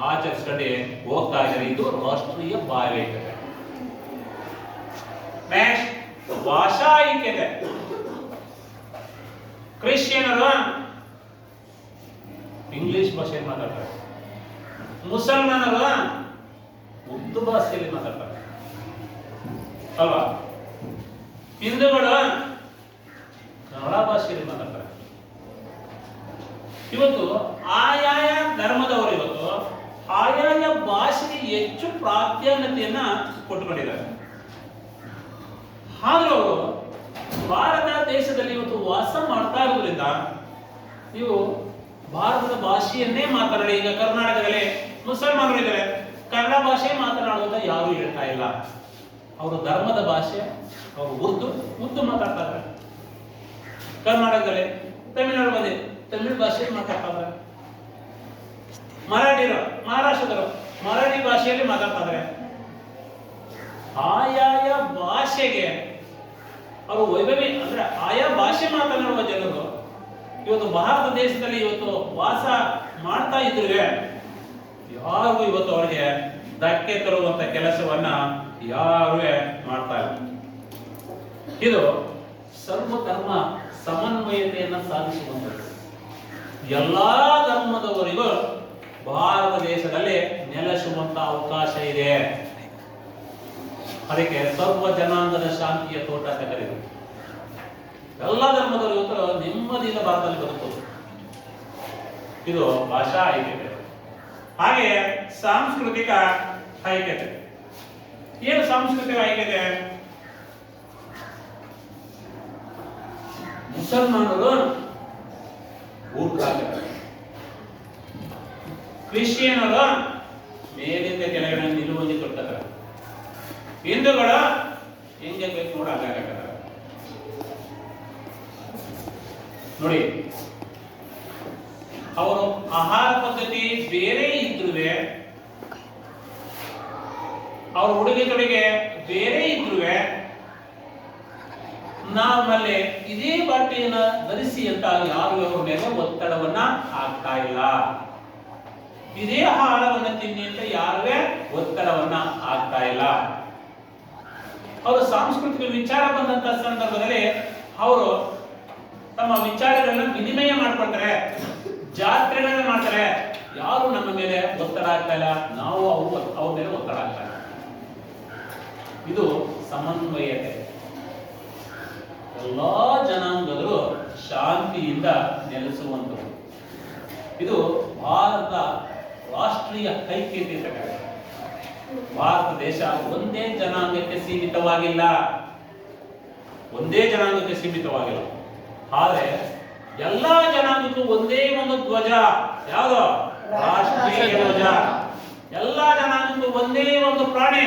ಆಚರಿಸ್ಕೊಂಡು ಹೋಗ್ತಾ ಇದ್ದಾರೆ. ಇದು ರಾಷ್ಟ್ರೀಯ ಭಾವೈಕ್ಯತೆ. ನೆಕ್ಸ್ಟ್, ಭಾಷಾ ಐಕ್ಯತೆ. ಕ್ರಿಶ್ಚಿಯನರು ಇಂಗ್ಲಿಷ್ ಭಾಷೆಯಲ್ಲಿ ಮಾತಾಡ್ತಾರೆ, ಮುಸಲ್ಮಾನರು ಉರ್ದು ಭಾಷೆಯಲ್ಲಿ ಮಾತಾಡ್ತಾರೆ ಅಲ್ವಾ? ಹಿಂದೂಗಳು ಕನ್ನಡ ಭಾಷೆಯಲ್ಲಿ ಮಾತಾಡ್ತಾರೆ. ಇವತ್ತು ಆಯಾಯ ಧರ್ಮದವರು ಇವತ್ತು ಆಯಾಯ ಭಾಷೆಗೆ ಹೆಚ್ಚು ಪ್ರಾಧಾನ್ಯತೆಯನ್ನ ಕೊಟ್ಟುಕೊಂಡಿದ್ದಾರೆ. ಆದರೂ ಅವರು ಭಾರತ ದೇಶದಲ್ಲಿ ಇವತ್ತು ವಾಸ ಮಾಡ್ತಾ ಇರೋದ್ರಿಂದ ನೀವು ಭಾರತದ ಭಾಷೆಯನ್ನೇ ಮಾತನಾಡಿ. ಈಗ ಕರ್ನಾಟಕದಲ್ಲಿ ಮುಸಲ್ಮಾನರು ಇದ್ದಾರೆ, ಕನ್ನಡ ಭಾಷೆ ಮಾತನಾಡುವಂತ ಯಾರು ಹೇಳ್ತಾ ಇಲ್ಲ. ಅವರು ಧರ್ಮದ ಭಾಷೆ, ಅವರು ಉರ್ದು ಮಾತಾಡ್ತಾ ಇದ್ದಾರೆ. ಕರ್ನಾಟಕದಲ್ಲಿ ತಮಿಳುನಾಡು ಬಂದೆ ತಮಿಳು ಭಾಷೆ ಮಾತಾಡ್ತಾ ಇದ್ದಾರೆ. ಮರಾಠಿರು ಮಹಾರಾಷ್ಟ್ರದವರು ಮರಾಠಿ ಭಾಷೆಯಲ್ಲಿ ಮಾತಾಡ್ತಾ ಇದ್ದಾರೆ. ಆಯಾಯ ಭಾಷೆಗೆ ಅವರು ವೈಭವಿ ಅಂದ್ರೆ ಆಯಾ ಭಾಷೆ ಮಾತನಾಡುವ ಜನರು ಇವತ್ತು ಭಾರತ ದೇಶದಲ್ಲಿ ಇವತ್ತು ವಾಸ ಮಾಡ್ತಾ ಇದ್ರೆ ಯಾರು ಇವತ್ತು ಅವರಿಗೆ ಧಕ್ಕೆ ತರುವಂತ ಕೆಲಸವನ್ನ ಯಾರು ಮಾಡ್ತಾ ಇಲ್ಲ. ಇದು ಸರ್ವಧರ್ಮ ಸಮನ್ವಯತೆಯನ್ನ ಸಾಧಿಸುವಂಥದ್ದು. ಎಲ್ಲಾ ಧರ್ಮದವರಿಗೂ ಭಾರತ ದೇಶದಲ್ಲಿ ನೆಲೆಸುವಂತ ಅವಕಾಶ ಇದೆ. ಅದಕ್ಕೆ ಸರ್ವ ಜನಾಂಗದ ಶಾಂತಿಯ ತೋಟ ಅಂತ ಕರೀತಾರೆ. ಎಲ್ಲ ಧರ್ಮದವರು ಇವತ್ತು ನೆಮ್ಮದಿಯಿಂದ ಭಾರತದಲ್ಲಿ ಬದುಕಬಹುದು. ಇದು ಭಾಷಾ ಐಕ್ಯತೆ. ಹಾಗೆ ಸಾಂಸ್ಕೃತಿಕ ಐಕ್ಯತೆ. ಏನು ಸಾಂಸ್ಕೃತಿಕ ಐಕ್ಯತೆ? ಮುಸಲ್ಮಾನರು ಊರ್ಕಾಗ್ತಾರೆ, ಕ್ರಿಶ್ಚಿಯನರು ಮೇಲಿಂದ ಕೆಳಗಡೆ ನಿಲುವಂಗಿ ತೊಡ್ತಾರೆ, ಹಿಂದೂಗಳು ಹೆಂಗೆ ಬೇಕು ನೋಡಕ್ಕಾಗಲ್ಲ. ನೋಡಿ, ಅವರು ಆಹಾರ ಪದ್ಧತಿ ಬೇರೆ ಇದ್ರೂ ಅವ್ರ ಉಡುಗೆ ತೊಡುಗೆ ಬೇರೆ ಇದ್ರೂ ನಮ್ಮಲ್ಲಿ ಇದೇ ಬಟ್ಟೆಯನ್ನ ಧರಿಸಿ ಅಂತ ಯಾರು ಅವರ ಮೇಲೆ ಒತ್ತಡವನ್ನ ಹಾಕ್ತಾ ಇಲ್ಲ. ಇದೇ ಆಹಾರವನ್ನ ತಿನ್ನಿ ಅಂತ ಯಾರುವೇ ಒತ್ತಡವನ್ನ ಹಾಕ್ತಾ ಇಲ್ಲ. ಅವರು ಸಾಂಸ್ಕೃತಿಕ ವಿಚಾರ ಬಂದಂತ ಸಂದರ್ಭದಲ್ಲಿ ಅವರು ತಮ್ಮ ವಿಚಾರಗಳನ್ನ ವಿನಿಮಯ ಮಾಡ್ಕೊಳ್ತಾರೆ, ಜಾತ್ರೆಗಳನ್ನ ಮಾಡ್ತಾರೆ. ಯಾರು ನಮ್ಮ ಮೇಲೆ ಒತ್ತಡ ಆಗ್ತಾ ಇಲ್ಲ, ನಾವು ಅವ್ರ ಮೇಲೆ ಒತ್ತಡ ಆಗ್ತಾ ಇಲ್ಲ. ಇದು ಸಮನ್ವಯತೆ. ಎಲ್ಲಾ ಜನಾಂಗಗಳು ಶಾಂತಿಯಿಂದ ನೆಲೆಸುವಂಥದ್ದು. ಇದು ಭಾರತ ರಾಷ್ಟ್ರೀಯ ಐಕ್ಯತೆ. ಭಾರತ ದೇಶ ಒಂದೇ ಜನಾಂಗಕ್ಕೆ ಸೀಮಿತವಾಗಿಲ್ಲ, ಆದ್ರೆ ಎಲ್ಲಾ ಜನಾಂಗಕ್ಕೂ ಒಂದೇ ಒಂದು ಧ್ವಜ. ಯಾವುದು? ರಾಷ್ಟ್ರೀಯ ಧ್ವಜ. ಎಲ್ಲಾ ಜನಾಂಗಕ್ಕೂ ಒಂದೇ ಒಂದು ಪ್ರಾಣಿ.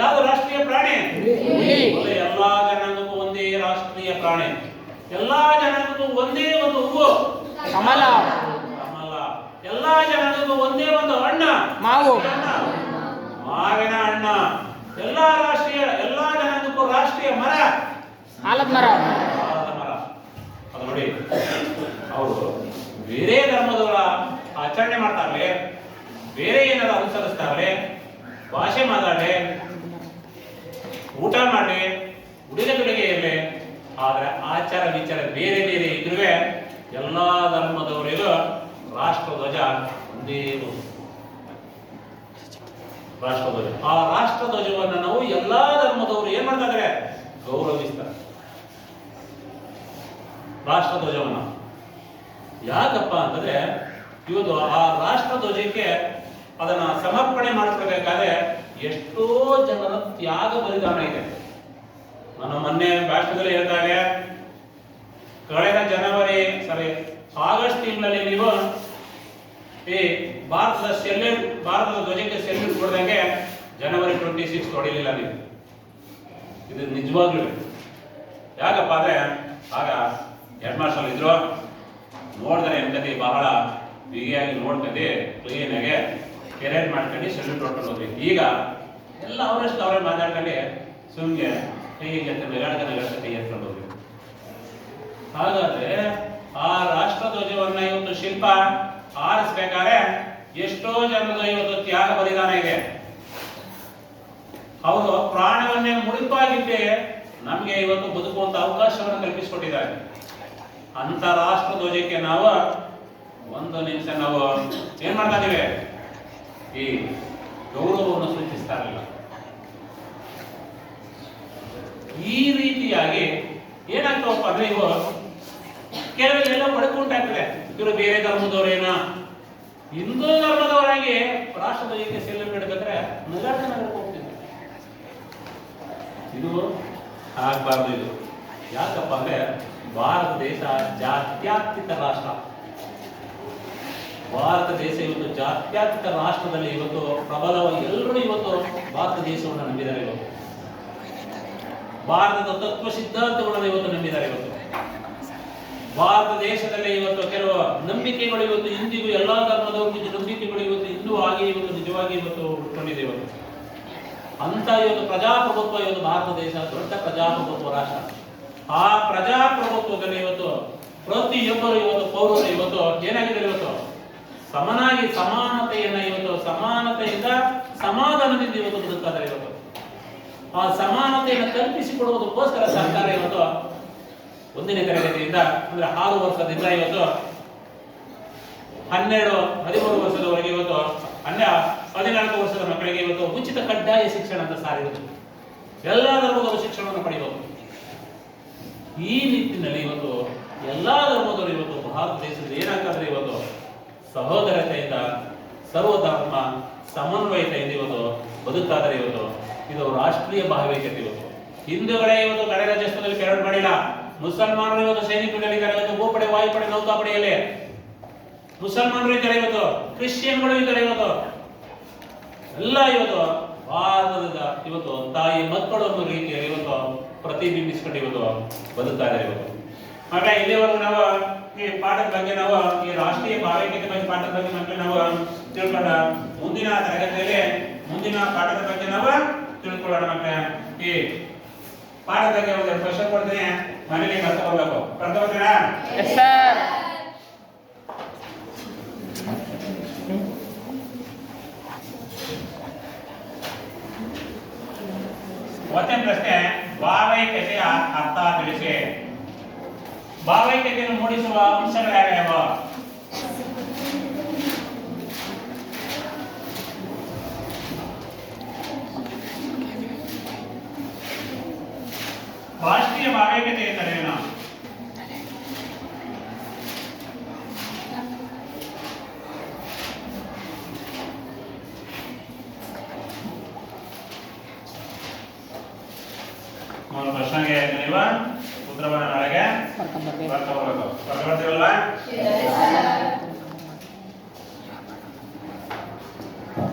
ಯಾವುದು ರಾಷ್ಟ್ರೀಯ ಪ್ರಾಣಿ? ಎಲ್ಲಾ ಜನಾಂಗಕ್ಕೂ ಒಂದೇ ರಾಷ್ಟ್ರೀಯ ಪ್ರಾಣಿ. ಎಲ್ಲಾ ಜನಾಂಗಕ್ಕೂ ಒಂದೇ ಒಂದು ಹೂವು, ಕಮಲ. ಎಲ್ಲಾ ಜನಾಂಗಕ್ಕೂ ಒಂದೇ ಒಂದು ಹಣ್ಣ, ಮಾವಿನ ಹಣ್ಣ. ಎಲ್ಲಾ ಜನಾಂಗಕ್ಕೂ ರಾಷ್ಟ್ರೀಯ ಮರ, ಆಲದ ಮರ. ಅದು ನೋಡಿ, ಅವರು ಬೇರೆ ಧರ್ಮದವರ ಆಚರಣೆ ಮಾಡ್ತಾರೆ, ಬೇರೆ ಏನಾದ್ರು ಅನುಸರಿಸ್ತಾರೆ, ಭಾಷೆ ಮಾತಾಡ್ರೆ, ಊಟ ಮಾಡ್ರಿ, ಉಡುಗೆ ತೊಡುಗೆ ಇರಲಿ, ಆದ್ರೆ ಆಚಾರ ವಿಚಾರ ಬೇರೆ ಬೇರೆ ಇದ್ರೂ ಎಲ್ಲಾ ಧರ್ಮದವರಿಗೂ ರಾಷ್ಟ್ರಧ್ವಜ ಒಂದೇ ರಾಷ್ಟ್ರಧ್ವಜ. ಆ ರಾಷ್ಟ್ರಧ್ವಜವನ್ನು ನಾವು ಎಲ್ಲಾ ಧರ್ಮದವರು ಏನ್ ಮಾಡ್ತಾ ಇದ್ದಾರೆ? ಗೌರವಿಸ್ತಾರೆ ರಾಷ್ಟ್ರಧ್ವಜವನ್ನ. ಯಾಕಪ್ಪ ಅಂತಂದ್ರೆ ಇವತ್ತು ಆ ರಾಷ್ಟ್ರಧ್ವಜಕ್ಕೆ ಅದನ್ನ ಸಮರ್ಪಣೆ ಮಾಡ್ಕೊಳ್ಬೇಕಾದ್ರೆ ಎಷ್ಟೋ ಜನರ ತ್ಯಾಗ ಬಲಿದಾನ ಇದೆ. ನಾನು ಮೊನ್ನೆ ಭಾಷಣದಲ್ಲಿ ಹೇಳ್ತಾರೆ, ಕಳೆದ ಆಗಸ್ಟ್ ತಿಂಗಳಲ್ಲಿ ನೀವು ಈ ಭಾರತದ ಧ್ವಜಕ್ಕೆ ಸೆಲ್ಯೂಟ್ ಕೊಡ್ದಂಗೆ ಜನವರಿ 26 ಹೊಡಿಲಿಲ್ಲ ನೀವು. ಇದು ನಿಜವಾಗ್ಲೂ. ಯಾಕಪ್ಪ ಅಂದ್ರೆ ಆಗ ಹೆಡ್ ಮಾಸ್ಟರ್ ಇದ್ರು, ನೋಡಿದ್ರೆ ಎಂತತಿ ಬಹಳ ಬಿಗಿಯಾಗಿ ನೋಡ್ಕೊಂಡು ಕ್ಲೀನ್ ಆಗಿ ಕೆರೇಟ್ ಮಾಡ್ಕೊಂಡು ಸೆಲ್ಯೂಟ್ ಹೊಡ್ಕೊಂಡು ಹೋದ್ರಿ. ಈಗ ಎಲ್ಲ ಅವರಷ್ಟು ಅವರೇ ಮಾತಾಡ್ಕೊಂಡು ಸುಮ್ಗೆ ಹೀಗೆ ಕೈ ಎತ್ಕೊಂಡು ಹೋಗ್ರಿ. ಹಾಗಾದ್ರೆ ಆ ರಾಷ್ಟ್ರಧ್ವಜವನ್ನ ಇವತ್ತು ಶಿಲ್ಪ ಆರಿಸ್ಬೇಕಾದ್ರೆ ಎಷ್ಟೋ ಜನದ ಇವತ್ತು ತ್ಯಾಗ ಬಲಿದಾನ ಇದೆ. ಅವರು ಪ್ರಾಣವನ್ನೇ ಮುಡಿಪಾಗಿದ್ದೆ ನಮ್ಗೆ ಇವತ್ತು ಬದುಕುವಂತ ಅವಕಾಶವನ್ನು ಕಲ್ಪಿಸಿಕೊಟ್ಟಿದ್ದಾರೆ. ಅಂತ ರಾಷ್ಟ್ರಧ್ವಜಕ್ಕೆ ನಾವು ಒಂದು ನಿಮಿಷ ನಾವು ಏನ್ ಮಾಡ್ತಾ ಇದೀವಿ? ಈ ಗೌರವವನ್ನು ಸೂಚಿಸ್ತಾ ಇರಲಿಲ್ಲ. ಈ ರೀತಿಯಾಗಿ ಏನಾಗ್ತಾವಪ್ಪ ಅಂದ್ರೆ ಇವು ಕೆಲವೆಲ್ಲ ಪಡ್ಕೊಂಡಾಗ್ತದೆ. ಇವರು ಬೇರೆ ಧರ್ಮದವರೇನ ಹಿಂದೂ ಧರ್ಮದವರಾಗಿ ರಾಷ್ಟ್ರಧ್ವಜಕ್ಕೆ ಸೆಲ್ಯೂಟ್ ಹಿಡಿದ್ರೆ ನಗರಕ್ಕೆ ಹೋಗ್ತಿದ್ರು. ಇದು ಆಗ್ಬಾರ್ದು. ಇದು ಯಾಕಪ್ಪ ಅಂದ್ರೆ ಭಾರತ ದೇಶ ಜಾತ್ಯತೀತ ರಾಷ್ಟ್ರ. ಭಾರತ ದೇಶ ಇವತ್ತು ಜಾತ್ಯತೀತ ರಾಷ್ಟ್ರದಲ್ಲಿ ಇವತ್ತು ಪ್ರಬಲವಾಗಿ ಎಲ್ಲರೂ ಇವತ್ತು ಭಾರತ ದೇಶವನ್ನು ನಂಬಿದ್ದಾರೆ. ಇವತ್ತು ಭಾರತದ ತತ್ವ ಸಿದ್ಧಾಂತಗಳನ್ನು ಇವತ್ತು ನಂಬಿದ್ದಾರೆ. ಇವತ್ತು ಭಾರತ ದೇಶದಲ್ಲಿ ಇವತ್ತು ಕೆಲವು ನಂಬಿಕೆಗಳು ಇವತ್ತು ಇಂದಿಗೂ ಎಲ್ಲಾ ಧರ್ಮದವ್ರಿಗೆ ನಂಬಿಕೆಗಳು ಇವತ್ತು ಇಂದು ಆಗಿ ಇವತ್ತು ನಿಜವಾಗಿ ಇವತ್ತು ಉಟ್ಕೊಂಡಿದೆ. ಇವತ್ತು ಅಂತ ಇವತ್ತು ಪ್ರಜಾಪ್ರಭುತ್ವ, ಇವತ್ತು ಭಾರತ ದೇಶ ದೊಡ್ಡ ಪ್ರಜಾಪ್ರಭುತ್ವ ರಾಷ್ಟ್ರ. ಆ ಪ್ರಜಾಪ್ರಭುತ್ವದಲ್ಲಿ ಇವತ್ತು ಪ್ರತಿಯೊಬ್ಬರು ಇವತ್ತು ಪೌರರು ಇವತ್ತು ಏನಾಗಿದೆ? ಇವತ್ತು ಸಮನಾಗಿ ಸಮಾನತೆಯನ್ನ ಇವತ್ತು ಸಮಾನತೆಯಿಂದ ಸಮಾಧಾನದಿಂದ ಇವತ್ತು ಬದುಕ್ತಾರೆ. ಇವತ್ತು ಆ ಸಮಾನತೆಯನ್ನು ಕಲ್ಪಿಸಿಕೊಡುವುದಕ್ಕೋಸ್ಕರ ಸರ್ಕಾರ ಇವತ್ತು 1ನೇ ತರಗತಿಯಿಂದ ಅಂದ್ರೆ 6 ವರ್ಷದಿಂದ ಇವತ್ತು 13 ವರ್ಷದವರೆಗೆ ಇವತ್ತು 14 ವರ್ಷದ ಮಕ್ಕಳಿಗೆ ಇವತ್ತು ಉಚಿತ ಕಡ್ಡಾಯ ಶಿಕ್ಷಣ ಅಂತ ಸಾರಿರುವುದು. ಎಲ್ಲಾ ಧರ್ಮದವರು ಶಿಕ್ಷಣವನ್ನು ಪಡೆಯಬಹುದು. ಈ ನಿಟ್ಟಿನಲ್ಲಿ ಇವತ್ತು ಎಲ್ಲಾ ಧರ್ಮದವರು ಇವತ್ತು ಭಾರತ ದೇಶದಲ್ಲಿ ಏನಾಗ್ತದೆ, ಇವತ್ತು ಸಹೋದರತೆಯಿಂದ ಸರ್ವಧರ್ಮ ಸಮನ್ವಯತೆಯಿಂದ ಇವತ್ತು ಬದುಕಾದರೆ ಇವತ್ತು ಇದು ರಾಷ್ಟ್ರೀಯ ಭಾವೈಕ್ಯತೆ. ಇವತ್ತು ಹಿಂದೂಗಳೇ ಇವತ್ತು ಗಣರಾಜ್ಯೋತ್ಸವದಲ್ಲಿ ಪೆರೇಡ್ ಮಾಡಿಲ್ಲ. ಮುಸಲ್ಮಾನರು ಇವತ್ತು ಸೈನಿಕರಿದ್ದಾರೆ, ಇವತ್ತು ಭೂಪಡೆ ವಾಯುಪಡೆ ನೌಕಾಪಡೆಯಲ್ಲಿ ಮುಸಲ್ಮಾನರು ಇದ್ದಾರೆ, ಇವತ್ತು ಕ್ರಿಶ್ಚಿಯನ್ಗಳು ಇದ್ದಾರೆ, ಇವತ್ತು ಎಲ್ಲ ಇವತ್ತು ಭಾರತದ ಇವತ್ತು ತಾಯಿ ಮಕ್ಕಳು ಅನ್ನೋ ರೀತಿಯಲ್ಲಿ ಇವತ್ತು ಪ್ರತಿಬಿಂಬಿಸಿಕೊಂಡು ಇವತ್ತು ಬದುಕ್ತಾ ಇದ್ದಾರೆ. ಇವತ್ತು ಹಾಗೆ ಇಲ್ಲಿವರೆಗೂ ನಾವು ಈ ಪಾಠದ ಬಗ್ಗೆ ನಾವು ಈ ರಾಷ್ಟ್ರೀಯ ಭಾವೈಕ್ಯತೆ ಬಗ್ಗೆ ಪಾಠದ ಬಗ್ಗೆ ಮಕ್ಕಳು ನಾವು ತಿಳ್ಕೊಂಡ ಮುಂದಿನ ತರಗತಿಯಲ್ಲಿ ಮುಂದಿನ ಪಾಠದ ಬಗ್ಗೆ ನಾವು ತಿಳ್ಕೊಳ್ಳೋಣ. ಮಕ್ಕಳೇ ಈ ಪಾಠದ ಬಗ್ಗೆ ಒಂದು ಕ್ವಶನ್ ಕೊಡ್ತೀನಿ, ಮನೇಲಿ ಬರ್ಕೋಬೇಕು. ಬರ್ಕೋತೀರಾ? Yes sir. ಒಂದೇ ಪ್ರಶ್ನೆ, ಭಾವೈಕ್ಯತೆಯ ಅರ್ಥ ತಿಳಿಸಿ. ಭಾವೈಕ್ಯತೆಯನ್ನು ಮೂಡಿಸುವ ಅಂಶಗಳು ಯಾವ್ಯಾವ? ರಾಷ್ಟ್ರೀಯ ಭಾವೈಕ್ಯತೆ ಎಂದರೇನು? ಮೂರು ಪ್ರಶ್ನೆಗೆ ನೀವು ಉತ್ತರವನ್ನು ನಾಳೆಗೆ ಬರ್ಕೊಬರ್ಬೇಕು. ಬರ್ಕೊಬರ್ತೀವಲ್ಲ?